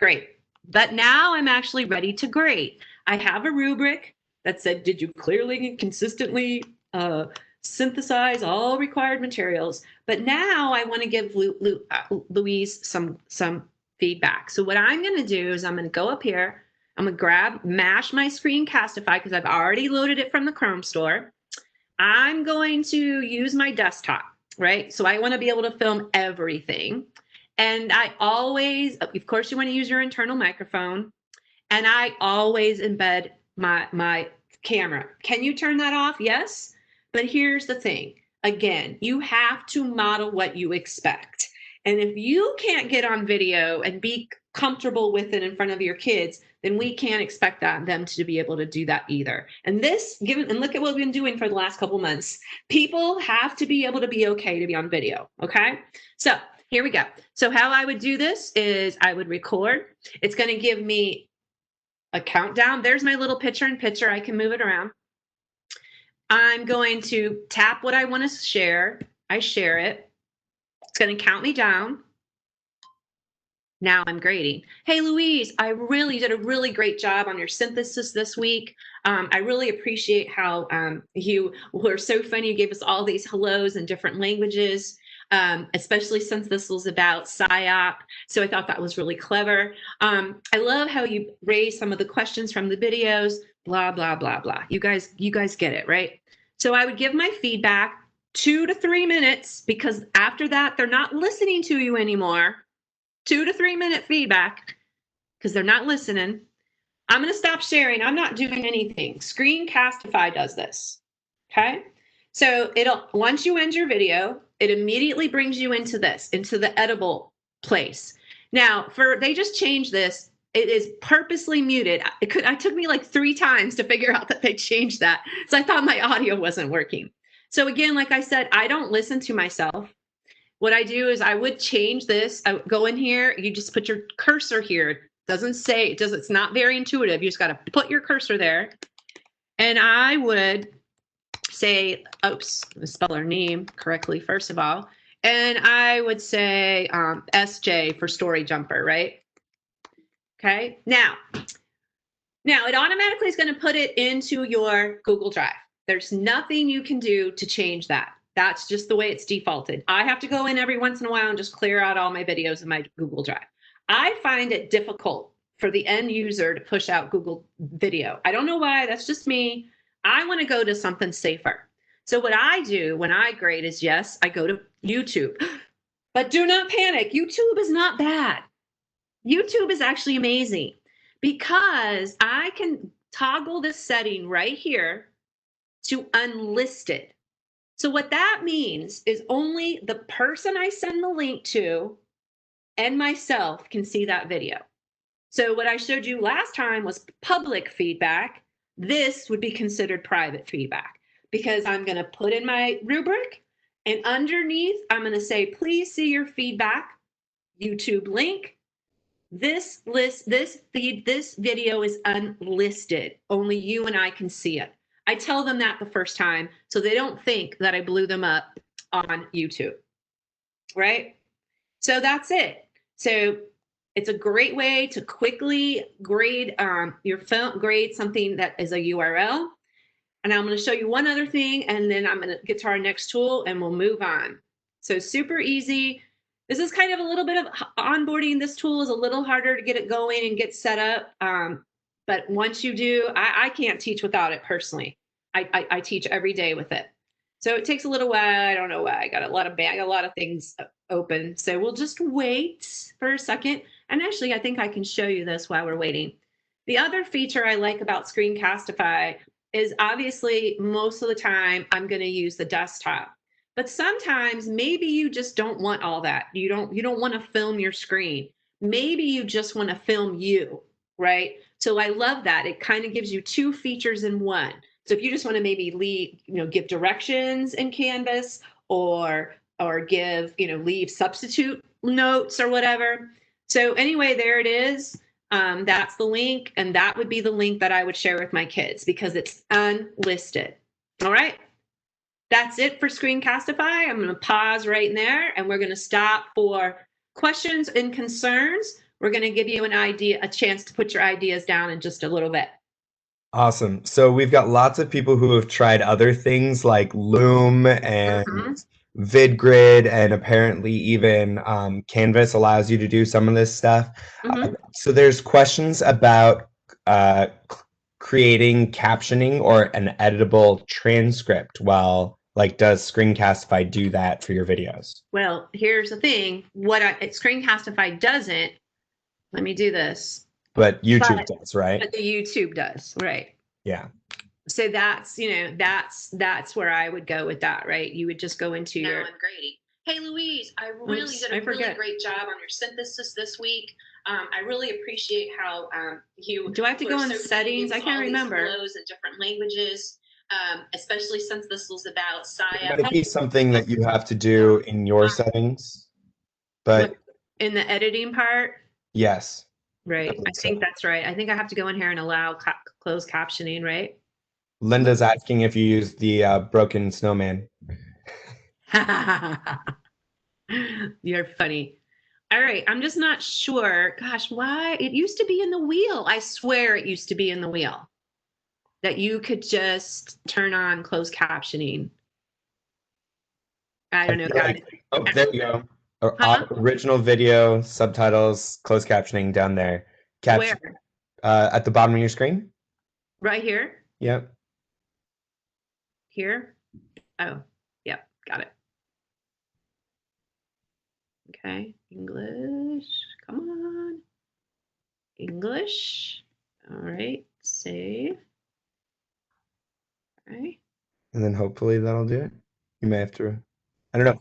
great. But now I'm actually ready to grade. I have a rubric that said, did you clearly and consistently synthesize all required materials? But now I want to give Louise some feedback. So what I'm going to do is I'm going to go up here. I'm going to mash my Screencastify because I've already loaded it from the Chrome store. I'm going to use my desktop, right? So I want to be able to film everything. And I always, of course, you want to use your internal microphone. And I always embed my camera. Can you turn that off? Yes. But here's the thing. Again, you have to model what you expect. And if you can't get on video and be comfortable with it in front of your kids, then we can't expect them to be able to do that either. And look at what we've been doing for the last couple months. People have to be able to be okay to be on video. Okay. So here we go. So how I would do this is I would record. It's going to give me a countdown. There's my little picture-in-picture. I can move it around. I'm going to tap what I want to share. I share it. It's going to count me down. Now I'm grading. Hey, Louise, I really did a really great job on your synthesis this week. I really appreciate how you were so funny. You gave us all these hellos in different languages. Especially since this was about PSYOP. So I thought that was really clever. I love how you raised some of the questions from the videos, blah, blah, blah, blah. You guys get it, right? So I would give my feedback 2 to 3 minutes because after that, they're not listening to you anymore. 2 to 3 minute feedback because they're not listening. I'm going to stop sharing. I'm not doing anything. Screencastify does this. Okay. So once you end your video, it immediately brings you into the editable place. Now, they just changed this. It is purposely muted. It took me like 3 times to figure out that they changed that. So I thought my audio wasn't working. So again, like I said, I don't listen to myself. What I do is I would change this. I would go in here. You just put your cursor here. It's not very intuitive. You just got to put your cursor there. And I would say, oops, spell her name correctly, first of all. And I would say SJ for Story Jumper, right? Okay, now it automatically is going to put it into your Google Drive. There's nothing you can do to change that. That's just the way it's defaulted. I have to go in every once in a while and just clear out all my videos in my Google Drive. I find it difficult for the end user to push out Google Video. I don't know why, that's just me. I want to go to something safer. So what I do when I grade is, yes, I go to YouTube. But do not panic. YouTube is not bad. YouTube is actually amazing because I can toggle this setting right here to unlisted. So what that means is only the person I send the link to and myself can see that video. So what I showed you last time was public feedback. This would be considered private feedback because I'm going to put in my rubric and underneath I'm going to say, please see your feedback, YouTube link. This video is unlisted. Only you and I can see it. I tell them that the first time so they don't think that I blew them up on YouTube, right? So that's it. So it's a great way to quickly grade your film, grade something that is a URL. And I'm going to show you one other thing, and then I'm going to get to our next tool and we'll move on. So super easy. This is kind of a little bit of onboarding. This tool is a little harder to get it going and get set up. But once you do, I can't teach without it personally. I teach every day with it. So it takes a little while. I don't know why. I got a lot of things open. So we'll just wait for a second. And actually, I think I can show you this while we're waiting. The other feature I like about Screencastify is obviously most of the time I'm going to use the desktop. But sometimes maybe you just don't want all that. You don't want to film your screen. Maybe you just want to film you, right? So I love that. It kind of gives you 2 features in one. So if you just want to maybe give directions in Canvas or give, leave substitute notes or whatever. So anyway, there it is. That's the link. And that would be the link that I would share with my kids because it's unlisted. All right. that's it for Screencastify. I'm going to pause right there, and we're going to stop for questions and concerns. We're going to give you a chance to put your ideas down in just a little bit. Awesome. So we've got lots of people who have tried other things like Loom and VidGrid, and apparently even Canvas allows you to do some of this stuff. So there's questions about creating captioning or an editable transcript. Well, like, does Screencastify do that for your videos? Well, here's the thing. Screencastify doesn't. Let me do this. But YouTube does, right? But the YouTube does, right? Yeah. So that's, that's where I would go with that, right? You would just go into your. I'm Grady. Hey, Louise, I really did a really great job on your synthesis this week. I really appreciate how you. Do I have to go in settings? I can't remember. Flows in different languages, especially since this was about It might be something that you have to do in your settings, but in the editing part. Yes. Right. I think that's right. I think I have to go in here and allow closed captioning, right? Linda's asking if you use the broken snowman. You're funny. All right. I'm just not sure. Gosh, why? It used to be in the wheel. I swear it used to be in the wheel that you could just turn on closed captioning. I don't know, guys. Oh, there you go. Original video, subtitles, closed captioning down there. Where? At the bottom of your screen. Right here? Yep. Here? Oh, yep. Got it. Okay. English. Come on. English. All right. Save. All right. And then hopefully that'll do it. You may have to, I don't know.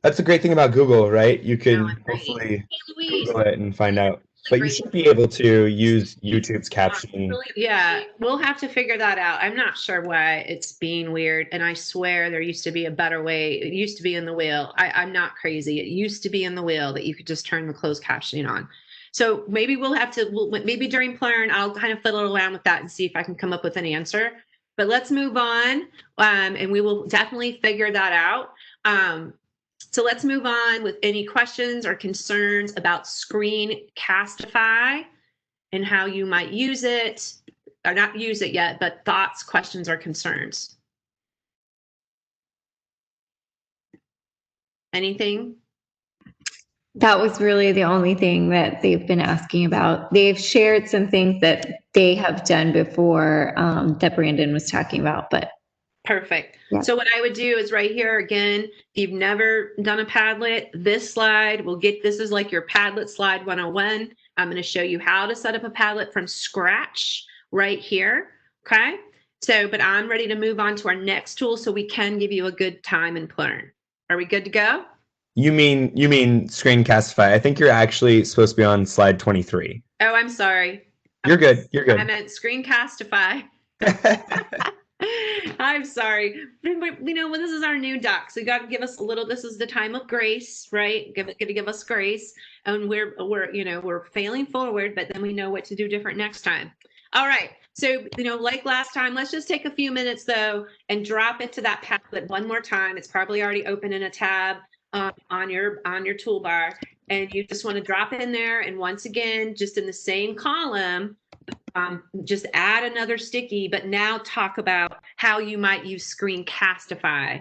That's the great thing about Google, right? You can hopefully Google it and find out. But you should be able to use YouTube's captioning. Yeah, we'll have to figure that out. I'm not sure why it's being weird. And I swear there used to be a better way. It used to be in the wheel. I'm not crazy. It used to be in the wheel that you could just turn the closed captioning on. So maybe we'll have to, maybe during Plurn, I'll kind of fiddle around with that and see if I can come up with an answer. But let's move on, and we will definitely figure that out. So let's move on with any questions or concerns about Screencastify and how you might use it, or not use it yet, but thoughts, questions, or concerns. Anything? That was really the only thing that they've been asking about. They've shared some things that they have done before that Brandon was talking about, but. Perfect. Yeah. So what I would do is right here, again, if you've never done a Padlet, this slide will get, this is like your Padlet slide 101. I'm going to show you how to set up a Padlet from scratch right here. Okay. So, but I'm ready to move on to our next tool so we can give you a good time and Plurn. Are we good to go? You mean Screencastify. I think you're actually supposed to be on slide 23. Oh, I'm sorry. You're good. You're good. I meant Screencastify. I'm sorry. You know, when this is our new doc, so you got to give us a little. This is the time of grace, right? Give us grace, and we're failing forward, but then we know what to do different next time. All right. So like last time, let's just take a few minutes though and drop into that Padlet one more time. It's probably already open in a tab on your toolbar, and you just want to drop in there, and once again, just in the same column. Just add another sticky, but now talk about how you might use Screencastify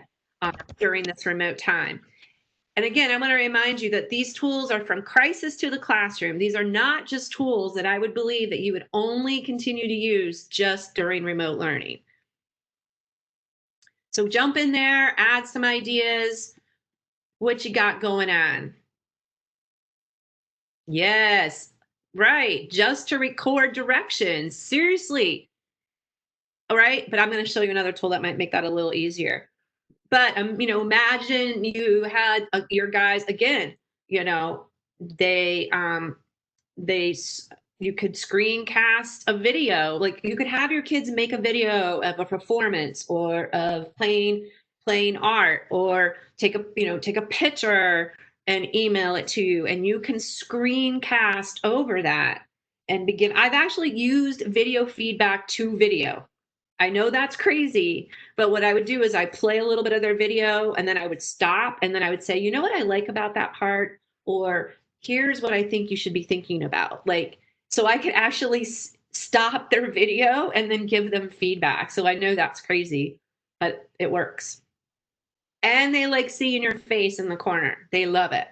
during this remote time. And again, I want to remind you that these tools are from crisis to the classroom. These are not just tools that I would believe that you would only continue to use just during remote learning. So jump in there, add some ideas. What you got going on? Yes. Right, just to record directions. Seriously. All right, but I'm going to show you another tool that might make that a little easier. But imagine you had your guys again. You could screencast a video. Like you could have your kids make a video of a performance or of playing art, or take a picture and email it to you, and you can screencast over that and begin. I've actually used video feedback to video. I know that's crazy, but what I would do is I play a little bit of their video and then I would stop and then I would say, you know what I like about that part? Or here's what I think you should be thinking about. Like, so I could actually stop their video and then give them feedback. So I know that's crazy, but it works. And they like seeing your face in the corner. They love it.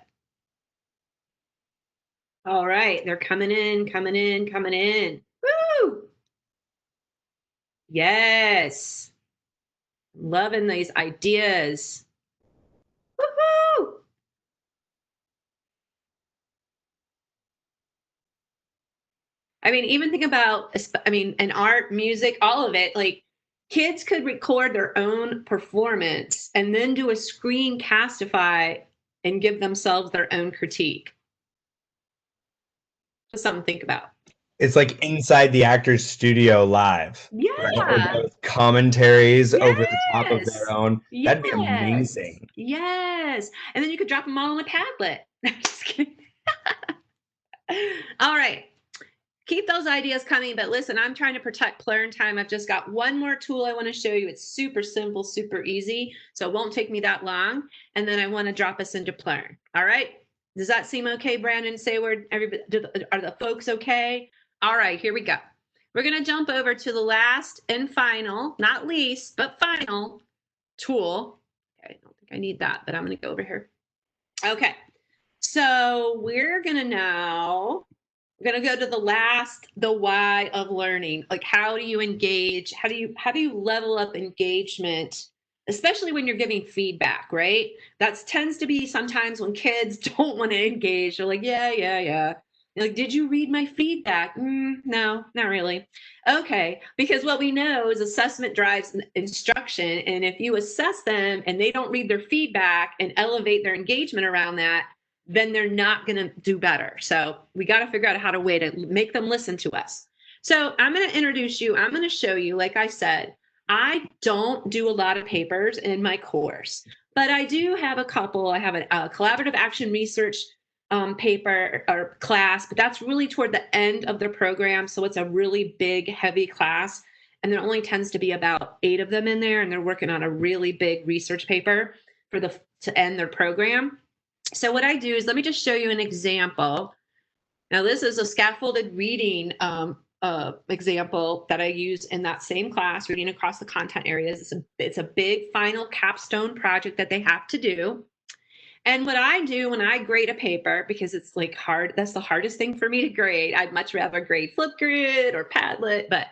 All right, they're coming in, coming in, coming in. Woo! Yes. Loving these ideas. Woohoo! I mean, even think about, I mean, in art, music, all of it, like kids could record their own performance and then do a Screencastify and give themselves their own critique. Just something to think about. It's like inside the actor's studio live. Yeah. Right? With commentaries over the top of their own. That'd be amazing. Yes. And then you could drop them all on a Padlet. Just kidding. All right. Keep those ideas coming, but listen, I'm trying to protect learn time. I've just got one more tool I want to show you. It's super simple, super easy, so it won't take me that long. And then I want to drop us into Plurn. All right? Does that seem okay, Brandon? Say word. Everybody, are the folks okay? All right, here we go. We're going to jump over to the last and final, not least, but final tool. Okay, I don't think I need that, but I'm going to go over here. Okay, so we're going to now... We're going to go to the why of learning. Like, how do you engage? How do you level up engagement, especially when you're giving feedback, right? That tends to be sometimes when kids don't want to engage. They're like, yeah. You're like, did you read my feedback? No, not really. Okay, because what we know is assessment drives instruction. And if you assess them and they don't read their feedback and elevate their engagement around that, then they're not going to do better. So we got to figure out how to way to make them listen to us. So I'm going to introduce you. I'm going to show you, like I said, I don't do a lot of papers in my course, but I do have a couple. I have a collaborative action research paper or class, but that's really toward the end of the program. So it's a really big, heavy class. And there only tends to be about 8 of them in there. And they're working on a really big research paper to end their program. So what I do is, let me just show you an example. Now, this is a scaffolded reading example that I use in that same class, reading across the content areas. It's a big final capstone project that they have to do. And what I do when I grade a paper, because it's like hard, that's the hardest thing for me to grade. I'd much rather grade Flipgrid or Padlet, but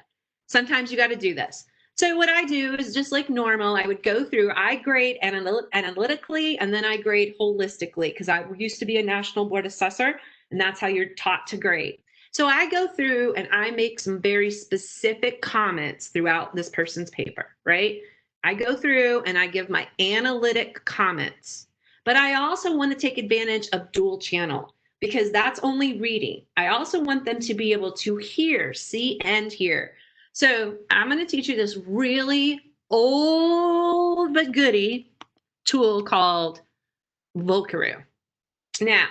sometimes you got to do this. So what I do is just like normal, I would go through, I grade analytically, and then I grade holistically, because I used to be a national board assessor, and that's how you're taught to grade. So I go through and I make some very specific comments throughout this person's paper, right? I go through and I give my analytic comments, but I also want to take advantage of dual channel, because that's only reading. I also want them to be able to hear, see, and hear. So I'm going to teach you this really old but goody tool called Vocaroo. Now,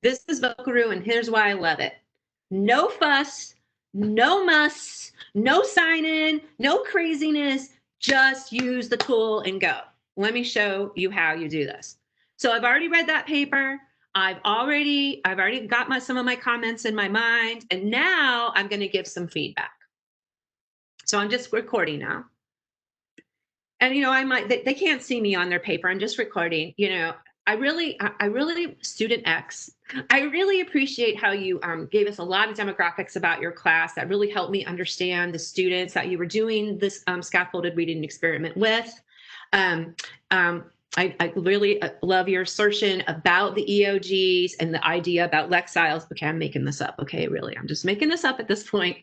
this is Vocaroo, and here's why I love it. No fuss, no muss, no sign in, no craziness. Just use the tool and go. Let me show you how you do this. So I've already read that paper. I've already got some of my comments in my mind, and now I'm going to give some feedback. So I'm just recording now. And, you know, they can't see me on their paper. I'm just recording. You know, I really, student X, I really appreciate how you gave us a lot of demographics about your class that really helped me understand the students that you were doing this scaffolded reading experiment with. I really love your assertion about the EOGs and the idea about Lexiles. Okay, I'm making this up. Okay, really, I'm just making this up at this point.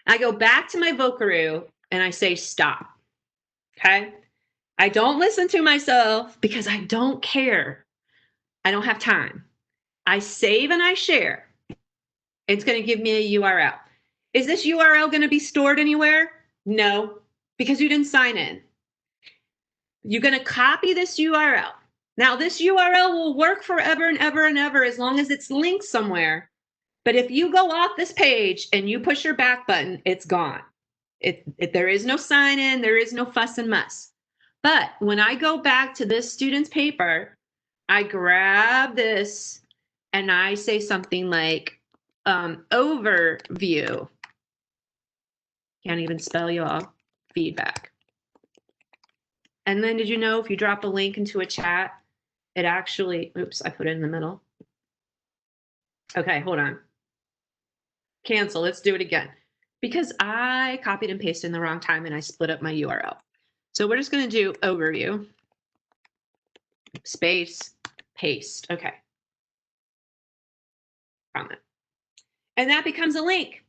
I go back to my Vocaroo and I say, stop. Okay. I don't listen to myself because I don't care. I don't have time. I save and I share. It's going to give me a URL. Is this URL going to be stored anywhere? No, because you didn't sign in. You're going to copy this URL. Now, this URL will work forever and ever and ever as long as it's linked somewhere. But if you go off this page and you push your back button, it's gone. There is no sign in, there is no fuss and muss. But when I go back to this student's paper, I grab this and I say something like overview. Can't even spell, y'all. Feedback. And then did you know if you drop a link into a chat, it actually, oops, I put it in the middle. Okay, hold on. Cancel, let's do it again. Because I copied and pasted in the wrong time and I split up my URL. So we're just gonna do overview, space, paste, okay. Comment. And that becomes a link.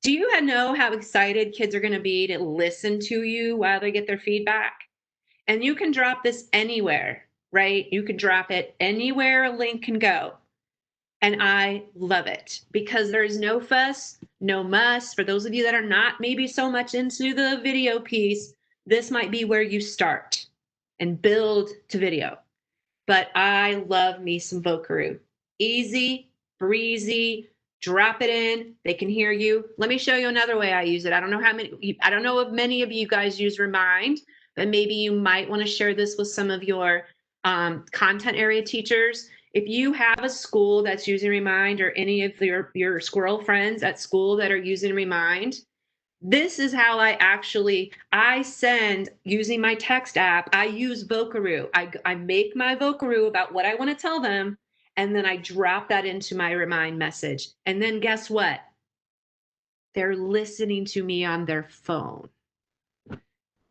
Do you know how excited kids are gonna be to listen to you while they get their feedback? And you can drop this anywhere, right? You can drop it anywhere a link can go. And I love it because there's no fuss, no muss. For those of you that are not maybe so much into the video piece, this might be where you start and build to video. But I love me some Vocaroo. Easy, breezy, drop it in. They can hear you. Let me show you another way I use it. I don't know if many of you guys use Remind, but maybe you might want to share this with some of your content area teachers. If you have a school that's using Remind or any of your squirrel friends at school that are using Remind, this is how I send using my text app. I use Vocaroo. I make my Vocaroo about what I want to tell them, and then I drop that into my Remind message. And then guess what? They're listening to me on their phone.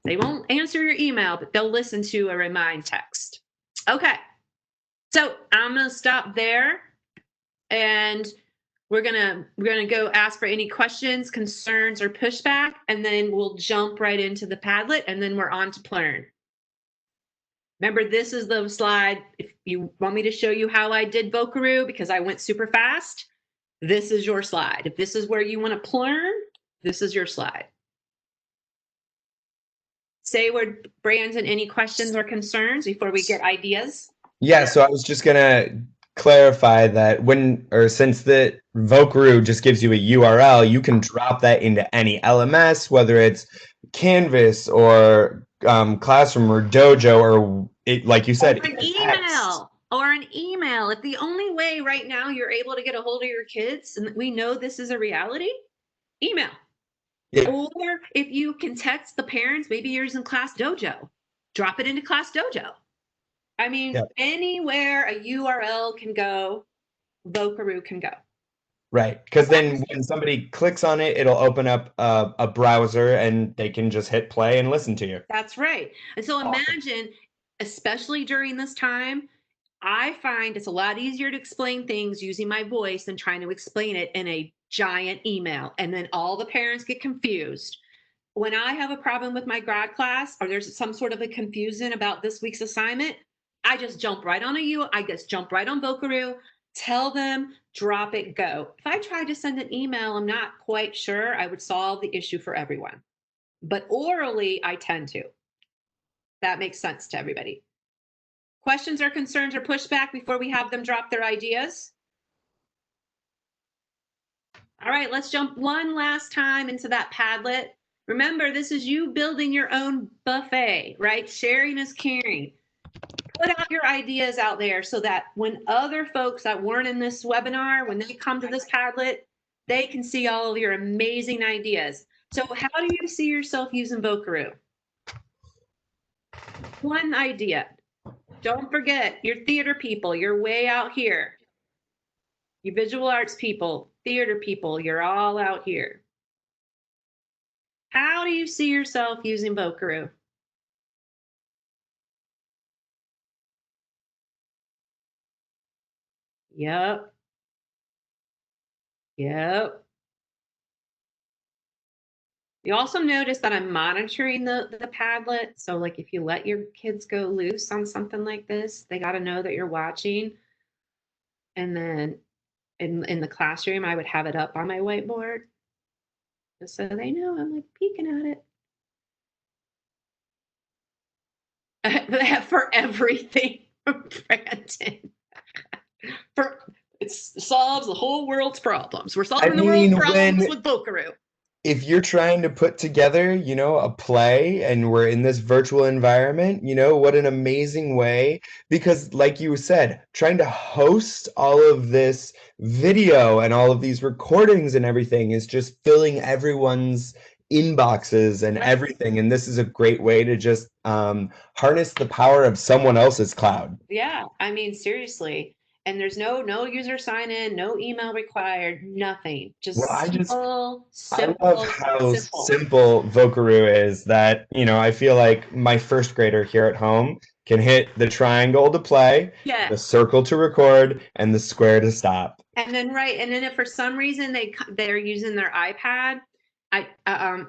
They won't answer your email, but they'll listen to a Remind text. Okay, so I'm gonna stop there, and we're gonna go ask for any questions, concerns, or pushback, and then we'll jump right into the Padlet, and then we're on to Plurn. Remember, this is the slide. If you want me to show you how I did Vocaroo because I went super fast, this is your slide. If this is where you want to Plurn, this is your slide. Say word, Brandon, any questions or concerns before we get ideas? Yeah, so I was just gonna clarify that since the Vocaroo just gives you a URL, you can drop that into any LMS, whether it's Canvas or Classroom or Dojo or like you said, or an email. Or an email. If the only way right now you're able to get a hold of your kids, and we know this is a reality, email. Yeah. Or if you can text the parents, maybe you're in Class Dojo, drop it into Class Dojo. I mean, yep. Anywhere a URL can go, Vocaroo can go. Right, because then when somebody clicks on it, it'll open up a browser and they can just hit play and listen to you. That's right. And so imagine, especially during this time, I find it's a lot easier to explain things using my voice than trying to explain it in a giant email. And then all the parents get confused. When I have a problem with my grad class or there's some sort of a confusion about this week's assignment, I just jump right on Vocaroo, tell them, drop it, go. If I tried to send an email, I'm not quite sure I would solve the issue for everyone. But orally, I tend to. That makes sense to everybody. Questions or concerns or pushback before we have them drop their ideas? All right, let's jump one last time into that Padlet. Remember, this is you building your own buffet, right? Sharing is caring. Put out your ideas out there so that when other folks that weren't in this webinar, when they come to this Padlet, they can see all of your amazing ideas. So how do you see yourself using Vocaroo? One idea. Don't forget, your theater people, you're way out here. You visual arts people, theater people, you're all out here. How do you see yourself using Vocaroo? Yep. Yep. You also notice that I'm monitoring the Padlet. So like if you let your kids go loose on something like this, they got to know that you're watching. And then in the classroom, I would have it up on my whiteboard just so they know I'm like peeking at it. For everything, Brandon. It solves the whole world's problems. We're solving the world's problems with Vocaroo. if you're trying to put together, a play and we're in this virtual environment, what an amazing way. Because, like you said, trying to host all of this video and all of these recordings and everything is just filling everyone's inboxes and everything. And this is a great way to just harness the power of someone else's cloud. Yeah, I mean, seriously. And there's no user sign in, no email required, nothing. Just Well, I love how simple. simple Vocaroo is that, I feel like my first grader here at home can hit the triangle to play, Yeah. the circle to record, and the square to stop. And then if for some reason they're using their iPad, I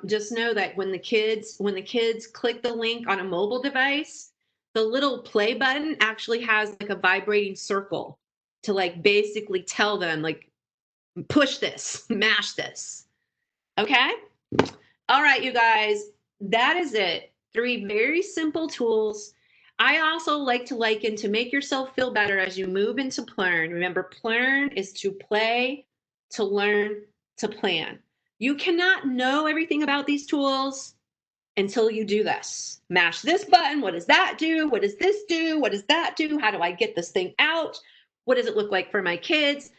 just know that when the kids click the link on a mobile device, the little play button actually has like a vibrating circle to like basically tell them like push this, mash this. Okay? All right, you guys, that is it. 3 very simple tools. I also like to liken to make yourself feel better as you move into Plurn. Remember, Plurn is to play, to learn, to plan. You cannot know everything about these tools until you do this. Mash this button. What does that do? What does this do? What does that do? How do I get this thing out? What does it look like for my kids?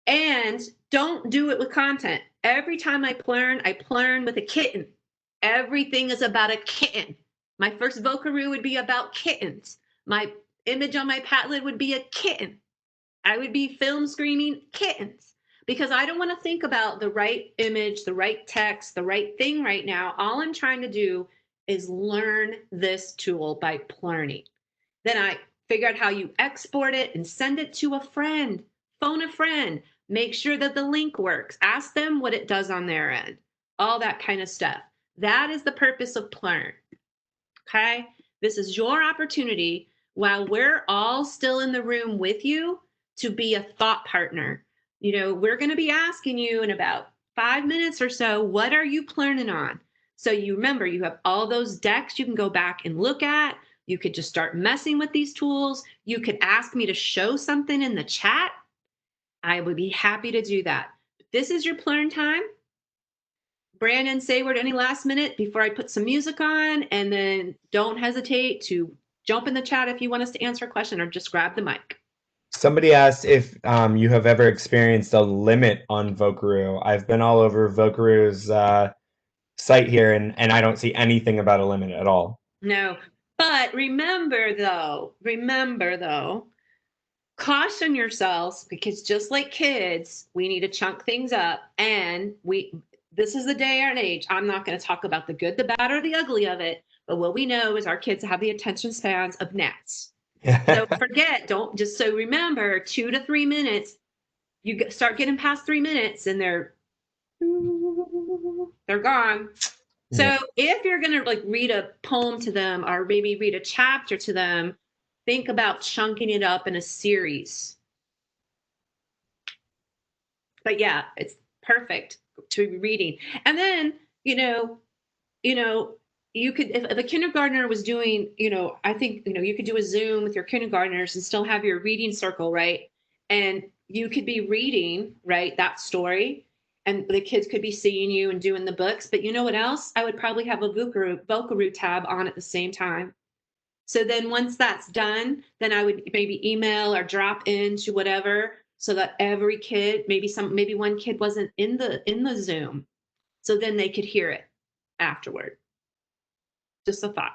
And don't do it with content. Every time I plurn with a kitten. Everything is about a kitten. My first Vocaroo would be about kittens. My image on my Padlet would be a kitten. I would be film screaming kittens because I don't want to think about the right image, the right text, the right thing right now. All I'm trying to do is learn this tool by plurning. Then I figure out how you export it and send it to a friend. Phone a friend. Make sure that the link works. Ask them what it does on their end. All that kind of stuff. That is the purpose of Plurn. Okay? This is your opportunity while we're all still in the room with you to be a thought partner. We're going to be asking you in about 5 minutes or so, what are you plurning on? So you remember, you have all those decks you can go back and look at. You could just start messing with these tools. You could ask me to show something in the chat. I would be happy to do that. This is your Plurn time. Brandon, Sayward, any last minute before I put some music on? And then don't hesitate to jump in the chat if you want us to answer a question or just grab the mic. Somebody asked if you have ever experienced a limit on Vocaroo. I've been all over Vocaroo's site here, and I don't see anything about a limit at all. No, but remember though, caution yourselves because just like kids, we need to chunk things up, and this is the day and age. I'm not going to talk about the good, the bad, or the ugly of it, but what we know is our kids have the attention spans of gnats. So remember 2 to 3 minutes. You start getting past 3 minutes and they're gone. So if you're going to like read a poem to them or maybe read a chapter to them, think about chunking it up in a series. But yeah, it's perfect to be reading. And then, you could, if a kindergartner was doing, I think, you could do a Zoom with your kindergartners and still have your reading circle, right? And you could be reading, right, that story, and the kids could be seeing you and doing the books. But you know what else? I would probably have a Vocaroo tab on at the same time. So then once that's done, then I would maybe email or drop into whatever so that every kid, maybe one kid wasn't in the Zoom. So then they could hear it afterward. Just a thought.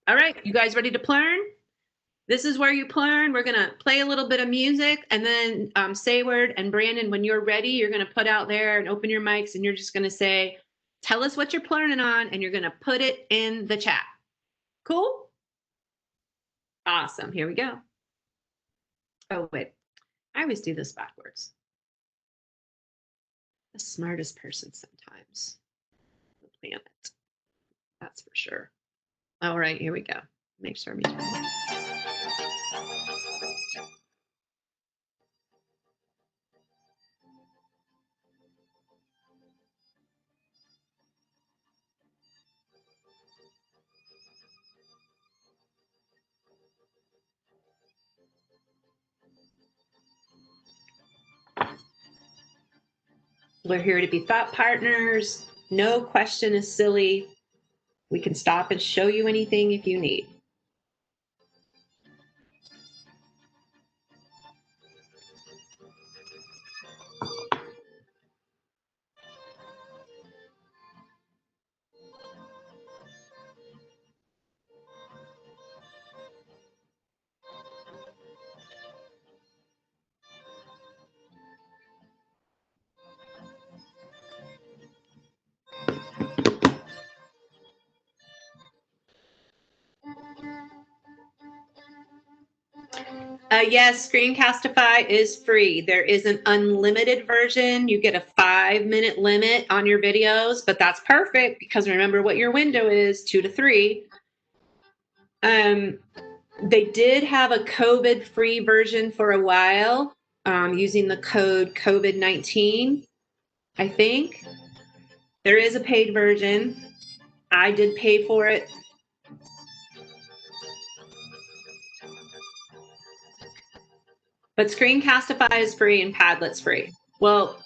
All right, you guys ready to plurn? This is where you plurn. We're gonna play a little bit of music, and then Sayward and Brandon, when you're ready, you're gonna put out there and open your mics, and you're just gonna say, tell us what you're plurning on, and you're gonna put it in the chat. Cool? Awesome, here we go. Oh, wait, I always do this backwards. The smartest person sometimes on the planet. That's for sure. All right, here we go. Make sure I'm We're here to be thought partners. No question is silly. We can stop and show you anything if you need. Yes, Screencastify is free. There is an unlimited version. You get a 5-minute limit on your videos, but that's perfect because remember what your window is, 2 to 3. They did have a COVID-free version for a while, using the code COVID-19, I think. There is a paid version. I did pay for it. But Screencastify is free and Padlet's free. Well,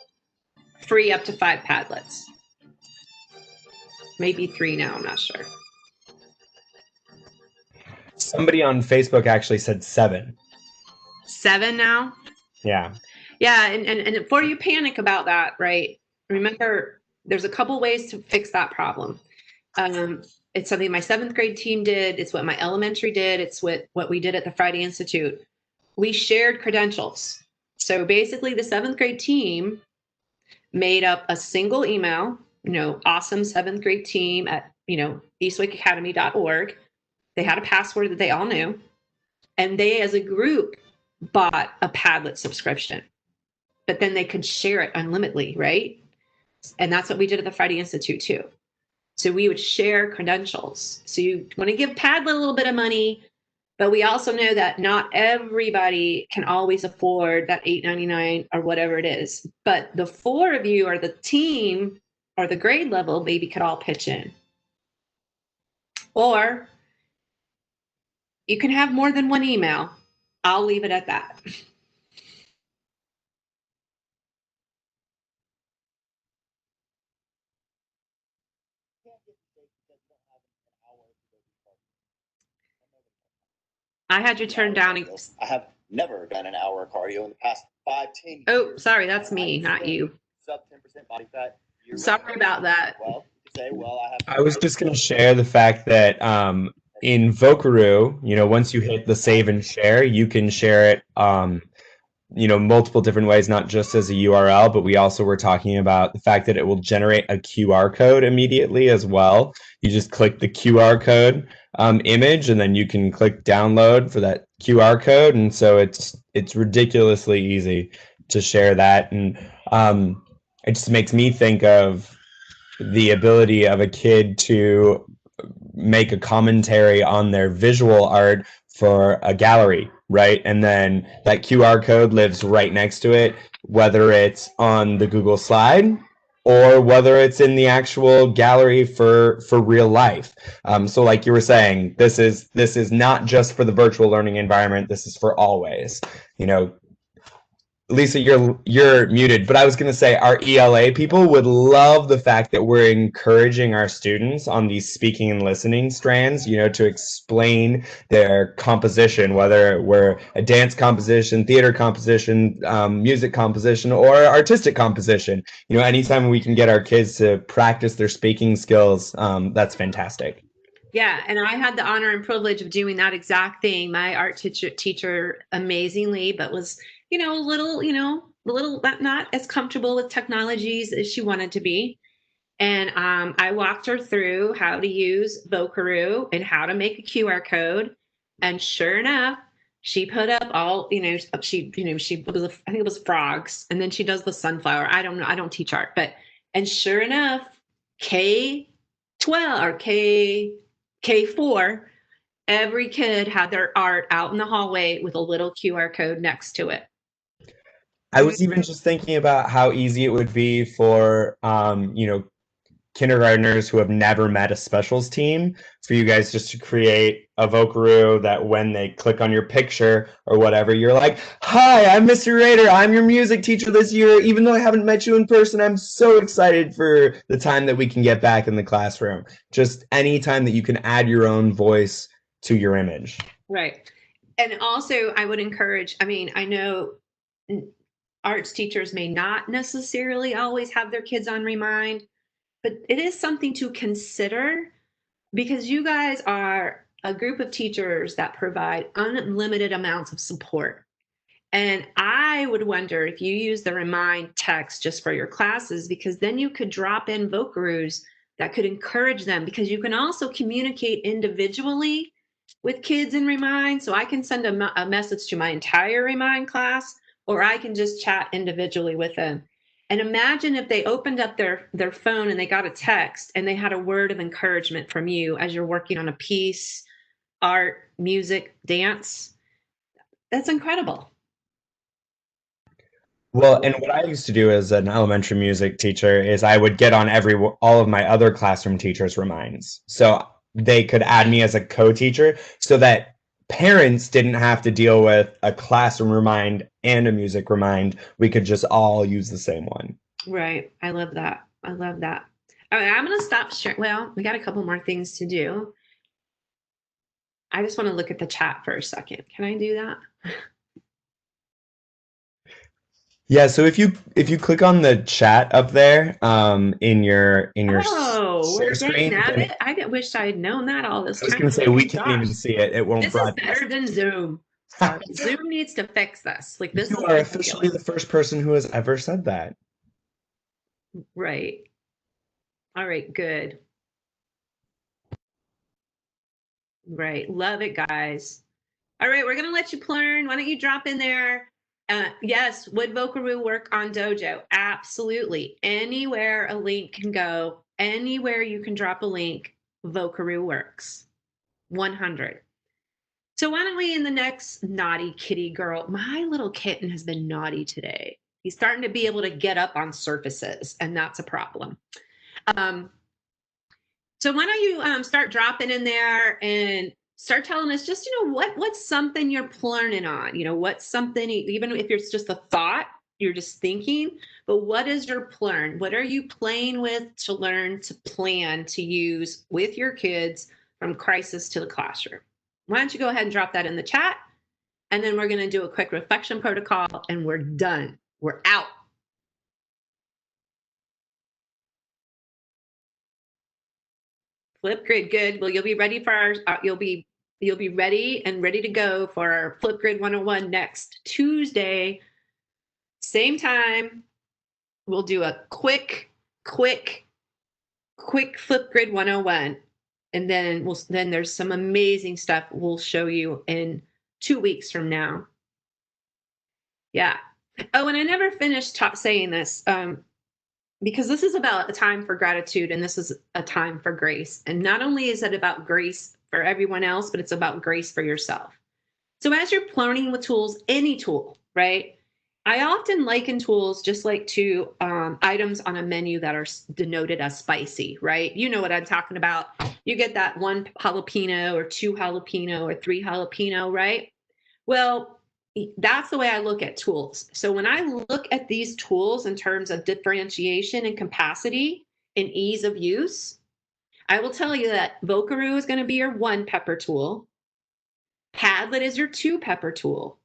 free up to 5 Padlets. Maybe 3 now, I'm not sure. Somebody on Facebook actually said 7. 7 now? Yeah. Yeah, and before you panic about that, right? Remember, there's a couple ways to fix that problem. It's something my 7th grade team did. It's what my elementary did. It's what we did at the Friday Institute. We shared credentials. So basically the 7th grade team made up a single email, awesome 7th grade team at, eastwakeacademy.org. They had a password that they all knew. And they as a group bought a Padlet subscription. But then they could share it unlimitedly, right? And that's what we did at the Friday Institute too. So we would share credentials. So you want to give Padlet a little bit of money, but we also know that not everybody can always afford that $8.99 or whatever it is. But the 4 of you or the team or the grade level maybe could all pitch in. Or you can have more than one email. I'll leave it at that. I had you turn down. I have never done an hour of cardio in the past 5-10 years. Oh, sorry, that's me, not you. Sub 10% body fat. Sorry about that. Well, you say, well, I was just going to share the fact that in Vocaroo, once you hit the save and share, you can share it multiple different ways, not just as a URL, but we also were talking about the fact that it will generate a QR code immediately as well. You just click the QR code image, and then you can click download for that QR code. And so it's ridiculously easy to share that. And it just makes me think of the ability of a kid to make a commentary on their visual art for a gallery, right? And then that QR code lives right next to it, whether it's on the Google slide or whether it's in the actual gallery for real life. So like you were saying, this is not just for the virtual learning environment, this is for always. Lisa, you're muted, but I was going to say our ELA people would love the fact that we're encouraging our students on these speaking and listening strands, to explain their composition, whether we're a dance composition, theater composition, music composition, or artistic composition. Anytime we can get our kids to practice their speaking skills, that's fantastic. Yeah, and I had the honor and privilege of doing that exact thing. My art teacher amazingly, but was a little not as comfortable with technologies as she wanted to be. And I walked her through how to use Vocaroo and how to make a QR code. And sure enough, she put up all, she was, I think it was frogs. And then she does the sunflower. I don't know. I don't teach art, and sure enough, K12 or K4, every kid had their art out in the hallway with a little QR code next to it. I was even just thinking about how easy it would be for, kindergartners who have never met a specials team, for you guys just to create a Vocaroo that when they click on your picture or whatever, you're like, hi, I'm Mr. Rader. I'm your music teacher this year. Even though I haven't met you in person, I'm so excited for the time that we can get back in the classroom. Just any time that you can add your own voice to your image. Right. And also I would encourage, I mean, I know arts teachers may not necessarily always have their kids on Remind, but it is something to consider because you guys are a group of teachers that provide unlimited amounts of support. And I would wonder if you use the Remind text just for your classes, because then you could drop in Vocaroos that could encourage them, because you can also communicate individually with kids in Remind. So I can send a message to my entire Remind class, or I can just chat individually with them. And imagine if they opened up their phone and they got a text and they had a word of encouragement from you as you're working on a piece, art, music, dance. That's incredible. Well, and what I used to do as an elementary music teacher is I would get on all of my other classroom teachers' reminds. So they could add me as a co-teacher so that parents didn't have to deal with a classroom remind and a music remind. We could just all use the same one. Right. I love that. I love that. All right, I'm going to stop sharing. Well, we got a couple more things to do. I just want to look at the chat for a second. Can I do that? Yeah, so if you click on the chat up there in your share screen, at it. I wish I had known that all this time. I was going to say we can't even see it. It won't. This is better than Zoom. Zoom needs to fix this. Like this. You are officially the first person who has ever said that. Right. All right. Good. Right. Love it, guys. All right. We're going to let you learn. Why don't you drop in there? Yes. Would Vocaroo work on Dojo? Absolutely. Anywhere a link can go, anywhere you can drop a link, Vocaroo works. 100. So why don't we, in the next naughty kitty girl, my little kitten has been naughty today. He's starting to be able to get up on surfaces, and that's a problem. So why don't you start dropping in there and start telling us just, what's something you're planning on? What's something, even if it's just a thought, you're just thinking, but what is your plan? What are you playing with to learn, to plan, to use with your kids from crisis to the classroom? Why don't you go ahead and drop that in the chat? And then we're going to do a quick reflection protocol and we're done. We're out. Flipgrid, good. Well, you'll be ready for our, you'll be ready and ready to go for our Flipgrid 101 next Tuesday. Same time. We'll do a quick Flipgrid 101. And then there's some amazing stuff we'll show you in 2 weeks from now. Yeah. Oh, and I never finished saying this, because this is about a time for gratitude and this is a time for grace. And not only is it about grace for everyone else, but it's about grace for yourself. So as you're playing with tools, any tool, right? I often liken tools just like to items on a menu that are denoted as spicy, right? You know what I'm talking about. You get that 1 jalapeno or 2 jalapeno or 3 jalapeno, right? Well, that's the way I look at tools. So when I look at these tools in terms of differentiation and capacity and ease of use, I will tell you that Vocaroo is going to be your 1 pepper tool. Padlet is your 2 pepper tool.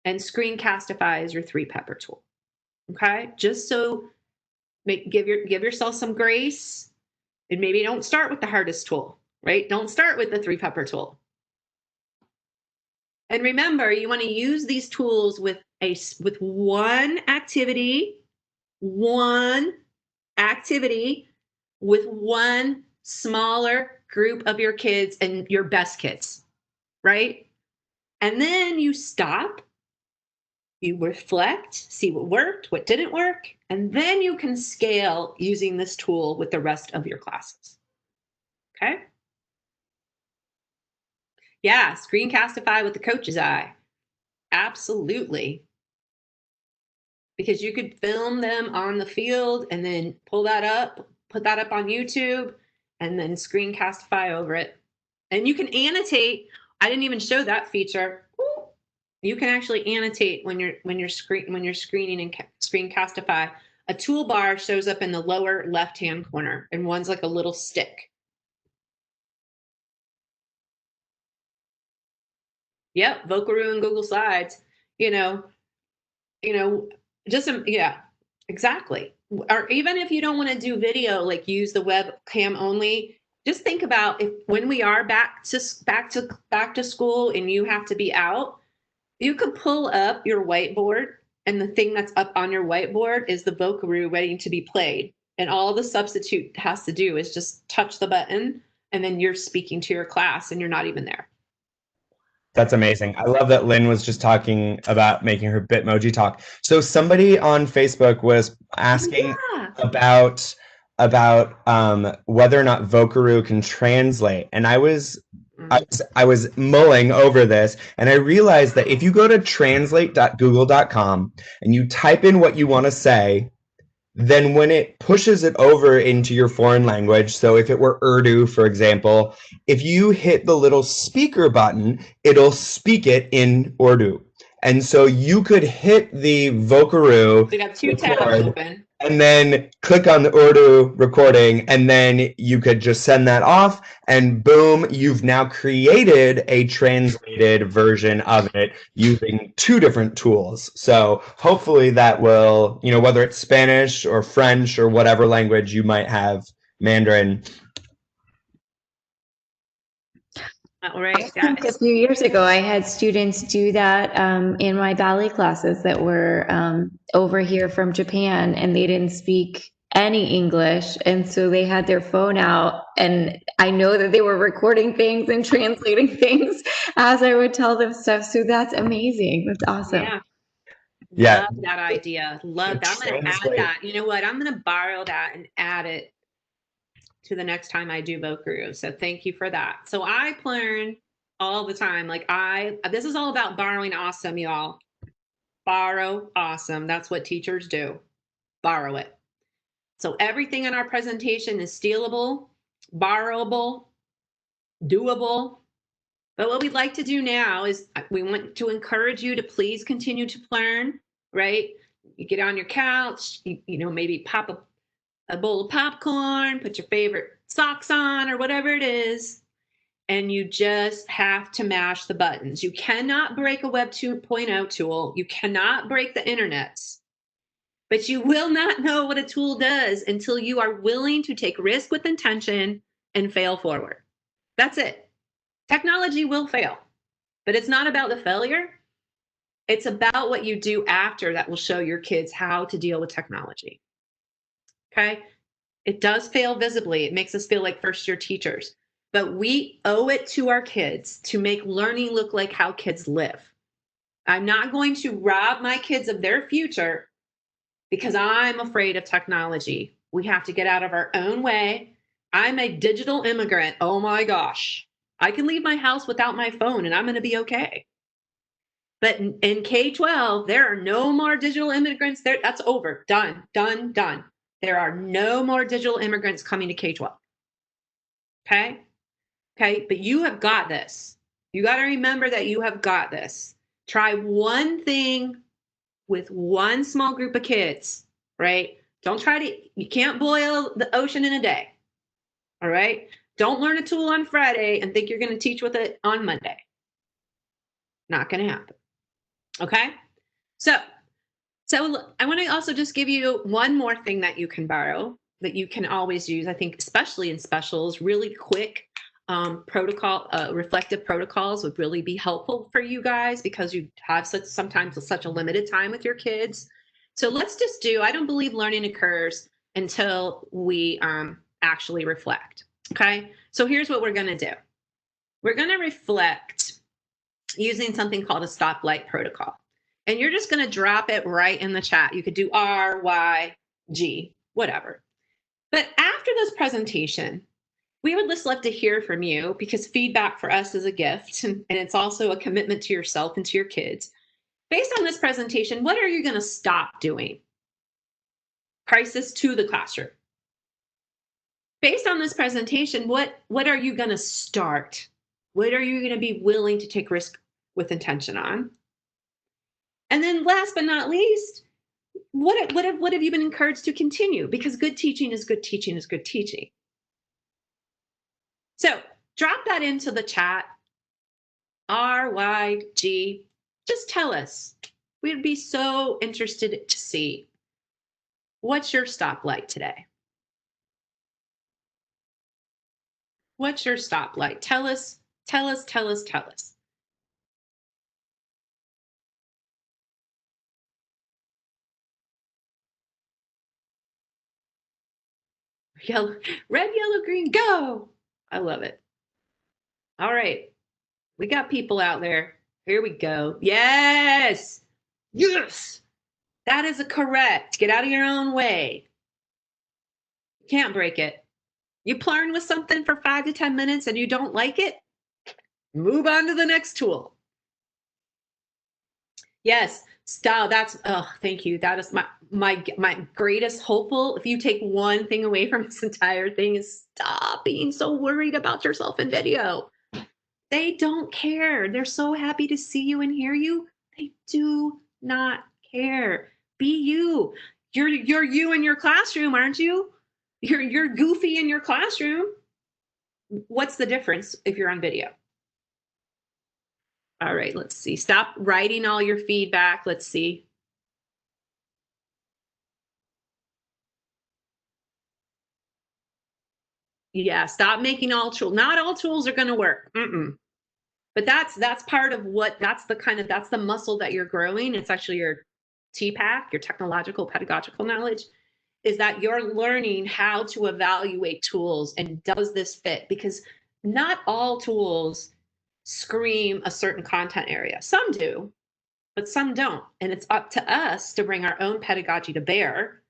And Screencastify is your 3 pepper tool. Okay, just so give yourself some grace, and maybe don't start with the hardest tool, right? Don't start with the 3 pepper tool. And remember, you want to use these tools with one activity with one smaller group of your kids and your best kids, right? And then you stop. You reflect, see what worked, what didn't work, and then you can scale using this tool with the rest of your classes. Okay? Yeah, Screencastify with the coach's eye. Absolutely. Because you could film them on the field and then pull that up put that up on YouTube, and then Screencastify over it. And you can annotate. I didn't even show that feature. Ooh. You can actually annotate when you're screening in Screencastify. A toolbar shows up in the lower left-hand corner, and one's like a little stick. Yep, Vocaroo and Google Slides. Just yeah, exactly. Or even if you don't want to do video, like use the webcam only, just think about if when we are back to school and you have to be out, you could pull up your whiteboard, and the thing that's up on your whiteboard is the Vocaroo waiting to be played. And all the substitute has to do is just touch the button, and then you're speaking to your class and you're not even there. That's amazing. I love that Lynn was just talking about making her Bitmoji talk. So somebody on Facebook was asking about whether or not Vocaroo can translate, and I was mulling over this, and I realized that if you go to translate.google.com and you type in what you want to say, then when it pushes it over into your foreign language, so if it were Urdu, for example, if you hit the little speaker button, it'll speak it in Urdu. And so you could hit the Vocaroo. You got 2 tabs open. And then click on the Urdu recording, and then you could just send that off, and boom, you've now created a translated version of it using 2 different tools. So hopefully that will, whether it's Spanish or French or whatever language you might have, Mandarin. Right. I think a few years ago, I had students do that in my ballet classes that were over here from Japan, and they didn't speak any English. And so they had their phone out, and I know that they were recording things and translating things as I would tell them stuff. So that's amazing. That's awesome. Yeah. Love that idea. Love that. I'm going to add that. You know what? I'm going to borrow that and add it to the next time I do Vocaroo. So thank you for that. So I learn all the time. This is all about borrowing awesome, y'all. Borrow awesome. That's what teachers do. Borrow it. So everything in our presentation is stealable, borrowable, doable. But what we'd like to do now is we want to encourage you to please continue to learn, right? You get on your couch, maybe pop a bowl of popcorn, put your favorite socks on or whatever it is, and you just have to mash the buttons. You cannot break a Web 2.0 tool. You cannot break the internet, but you will not know what a tool does until you are willing to take risk with intention and fail forward. That's it. Technology will fail, but it's not about the failure. It's about what you do after that will show your kids how to deal with technology. Okay? It does fail visibly. It makes us feel like first-year teachers. But we owe it to our kids to make learning look like how kids live. I'm not going to rob my kids of their future because I'm afraid of technology. We have to get out of our own way. I'm a digital immigrant. Oh my gosh. I can leave my house without my phone and I'm going to be okay. But in K-12, there are no more digital immigrants there. That's over. Done, done, done. There are no more digital immigrants coming to K-12. Okay? Okay, but you have got this. You got to remember that you have got this. Try one thing with one small group of kids, right? You can't boil the ocean in a day. All right? Don't learn a tool on Friday and think you're going to teach with it on Monday. Not going to happen. Okay? So I want to also just give you one more thing that you can borrow that you can always use. I think especially in specials, really quick reflective protocols would really be helpful for you guys because you have sometimes such a limited time with your kids. So let's just I don't believe learning occurs until we actually reflect. Okay, so here's what we're going to do. We're going to reflect using something called a stoplight protocol. And you're just going to drop it right in the chat. You could do R, Y, G, whatever. But after this presentation, we would just love to hear from you because feedback for us is a gift and it's also a commitment to yourself and to your kids. Based on this presentation, what are you going to stop doing? Crisis to the classroom. based on this presentation, what are you going to start? What are you going to be willing to take risk with intention on? And then last but not least, what have you been encouraged to continue? Because good teaching is good teaching is good teaching. So drop that into the chat. RYG. Just tell us. We'd be so interested to see. What's your stoplight today? What's your stoplight? Tell us, tell us, tell us, tell us. Yellow, red, yellow, green, go. I love it. All right. We got people out there. Here we go. Yes. Yes. That is a correct. Get out of your own way. You can't break it. You learn with something for 5 to 10 minutes and you don't like it, move on to the next tool. Yes. Style. That's, oh, thank you. That is my greatest hopeful. If you take one thing away from this entire thing, is stop being so worried about yourself in video. They don't care. They're so happy to see you and hear you. They do not care. Be you. You're you in your classroom, aren't you? You're goofy in your classroom. What's the difference if you're on video? All right, let's see. Stop writing all your feedback. Let's see. Yeah, stop making all tools. Not all tools are going to work. But that's part of what, that's the muscle that you're growing. It's actually your TPAC, your technological pedagogical knowledge, is that you're learning how to evaluate tools and does this fit? Because not all tools scream a certain content area. Some do, but some don't. And it's up to us to bring our own pedagogy to bear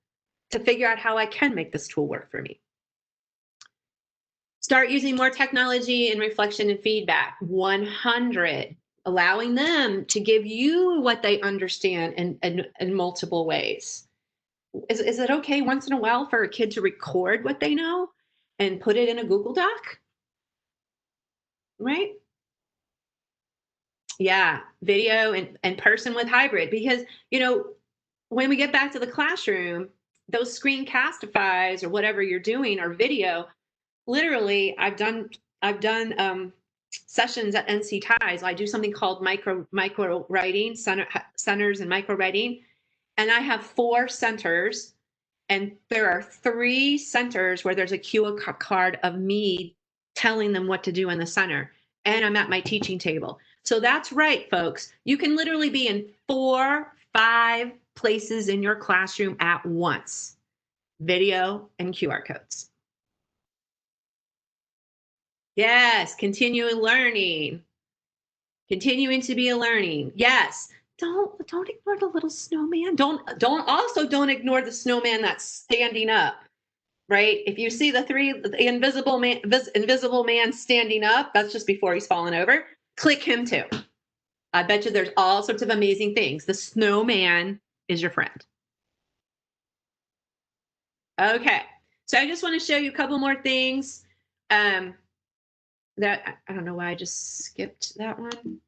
to figure out how I can make this tool work for me. Start using more technology and reflection and feedback. 100, allowing them to give you what they understand in multiple ways. Is it okay once in a while for a kid to record what they know and put it in a Google Doc? Right? Yeah, video and person with hybrid, because, you know, when we get back to the classroom, those Screencastifys or whatever you're doing or video, literally, I've done sessions at NC Ties. I do something called micro writing, centers and micro writing, and I have 4 centers, and there are 3 centers where there's a QR card of me telling them what to do in the center, and I'm at my teaching table. So that's right, folks. You can literally be in 4, 5 places in your classroom at once. Video and QR codes. Yes, continuing learning. Continuing to be a learning. Yes. Don't ignore the little snowman. Don't ignore the snowman that's standing up. Right? If you see the invisible man standing up, that's just before he's fallen over. Click him too. I bet you there's all sorts of amazing things. The snowman is your friend. Okay. So I just want to show you a couple more things. That I don't know why I just skipped that one.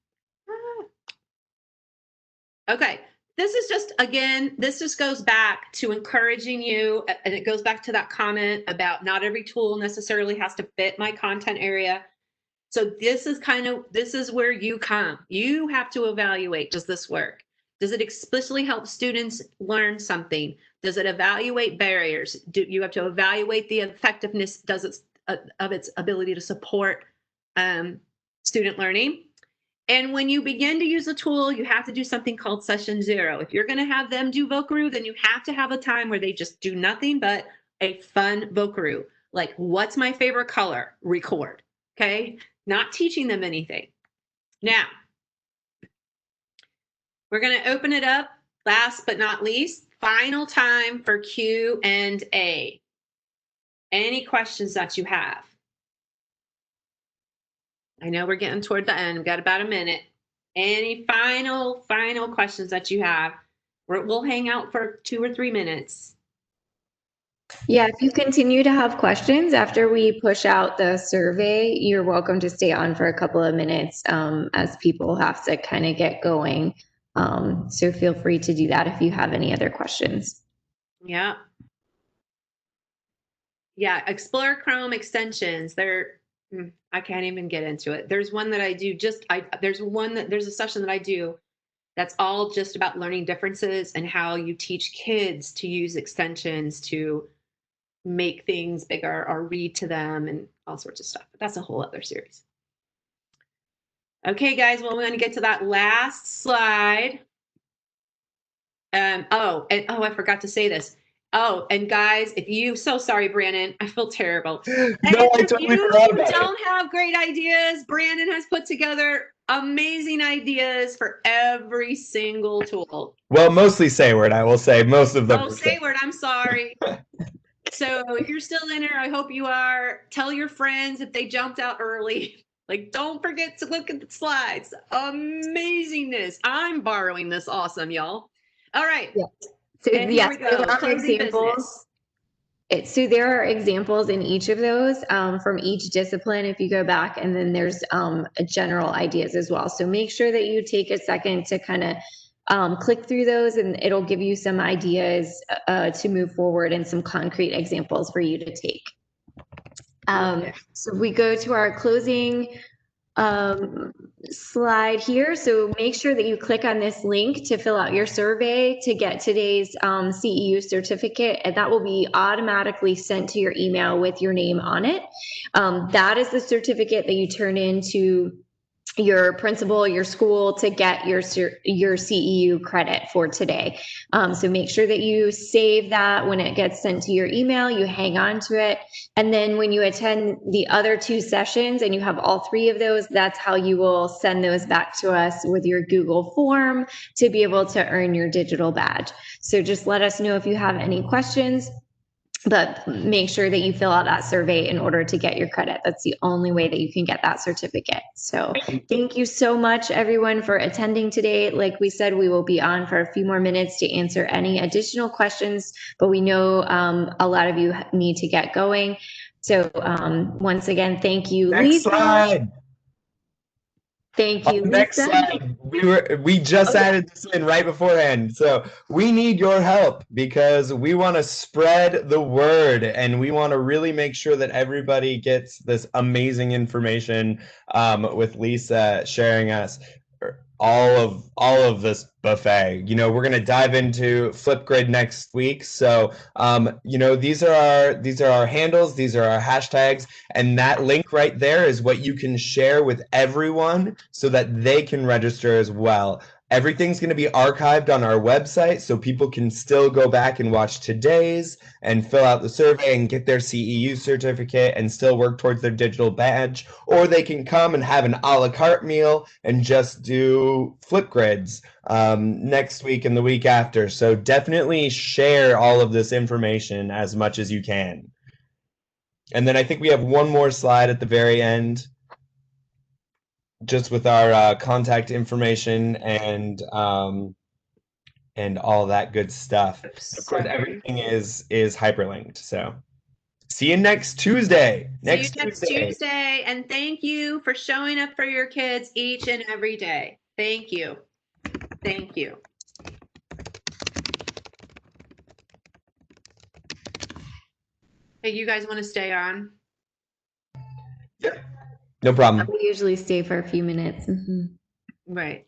Okay, this is just, again, this just goes back to encouraging you, and it goes back to that comment about not every tool necessarily has to fit my content area. So this is where you come. You have to evaluate, does this work? Does it explicitly help students learn something? Does it evaluate barriers? You have to evaluate the effectiveness of its ability to support student learning. And when you begin to use a tool, you have to do something called session 0. If you're going to have them do Vocaroo, then you have to have a time where they just do nothing but a fun Vocaroo. Like, what's my favorite color? Record. Okay? Not teaching them anything. Now, we're going to open it up. Last but not least, final time for Q&A. Any questions that you have? I know we're getting toward the end. We've got about a minute. Any final questions that you have? We'll hang out for 2 or 3 minutes. Yeah, if you continue to have questions after we push out the survey, you're welcome to stay on for a couple of minutes as people have to kind of get going. So feel free to do that if you have any other questions. Yeah. Yeah, Explore Chrome extensions. I can't even get into it. There's one that I do there's a session that I do that's all just about learning differences and how you teach kids to use extensions to make things bigger or read to them and all sorts of stuff. But that's a whole other series. Okay, guys, well, we're going to get to that last slide. I forgot to say this. Oh, and guys, so sorry, Brandon, I feel terrible. No, I totally forgot about it. Don't have great ideas. Brandon has put together amazing ideas for every single tool. Well, mostly Sayward, I will say. Most of them. Oh, Sayward, I'm sorry. So if you're still in here, I hope you are. Tell your friends if they jumped out early. Like, don't forget to look at the slides. Amazingness. I'm borrowing this awesome, y'all. All right. Yeah. So yes, there are examples. So there are examples in each of those from each discipline if you go back, and then there's general ideas as well. So make sure that you take a second to kind of click through those, and it'll give you some ideas to move forward and some concrete examples for you to take. So we go to our closing slide here. So make sure that you click on this link to fill out your survey to get today's CEU certificate, and that will be automatically sent to your email with your name on it. That is the certificate that you turn into your principal, your school, to get your CEU credit for today. So make sure that you save that when it gets sent to your email, you hang on to it. And then when you attend the other 2 sessions and you have all 3 of those, that's how you will send those back to us with your Google form to be able to earn your digital badge. So just let us know if you have any questions. But make sure that you fill out that survey in order to get your credit. That's the only way that you can get that certificate. So thank you so much, everyone, for attending today. Like we said, we will be on for a few more minutes to answer any additional questions, but we know a lot of you need to get going. So once again, thank you, Next Lisa. slide. Thank you, Lisa. Next slide. We just added this in right beforehand. So we need your help because we want to spread the word and we want to really make sure that everybody gets this amazing information with Lisa sharing us all of this buffet. You know, we're going to dive into Flipgrid next week. So, you know, these are our handles, these are our hashtags, and that link right there is what you can share with everyone so that they can register as well. Everything's going to be archived on our website, so people can still go back and watch today's and fill out the survey and get their CEU certificate and still work towards their digital badge, or they can come and have an a la carte meal and just do Flipgrids next week and the week after. So definitely share all of this information as much as you can. And then I think we have one more slide at the very end, just with our contact information and all that good stuff. Of course, everything is hyperlinked. So see you next Tuesday. Next Tuesday. And thank you for showing up for your kids each and every day. Thank you. Thank you. Hey, you guys want to stay on? Yep. No problem. We usually stay for a few minutes. Right.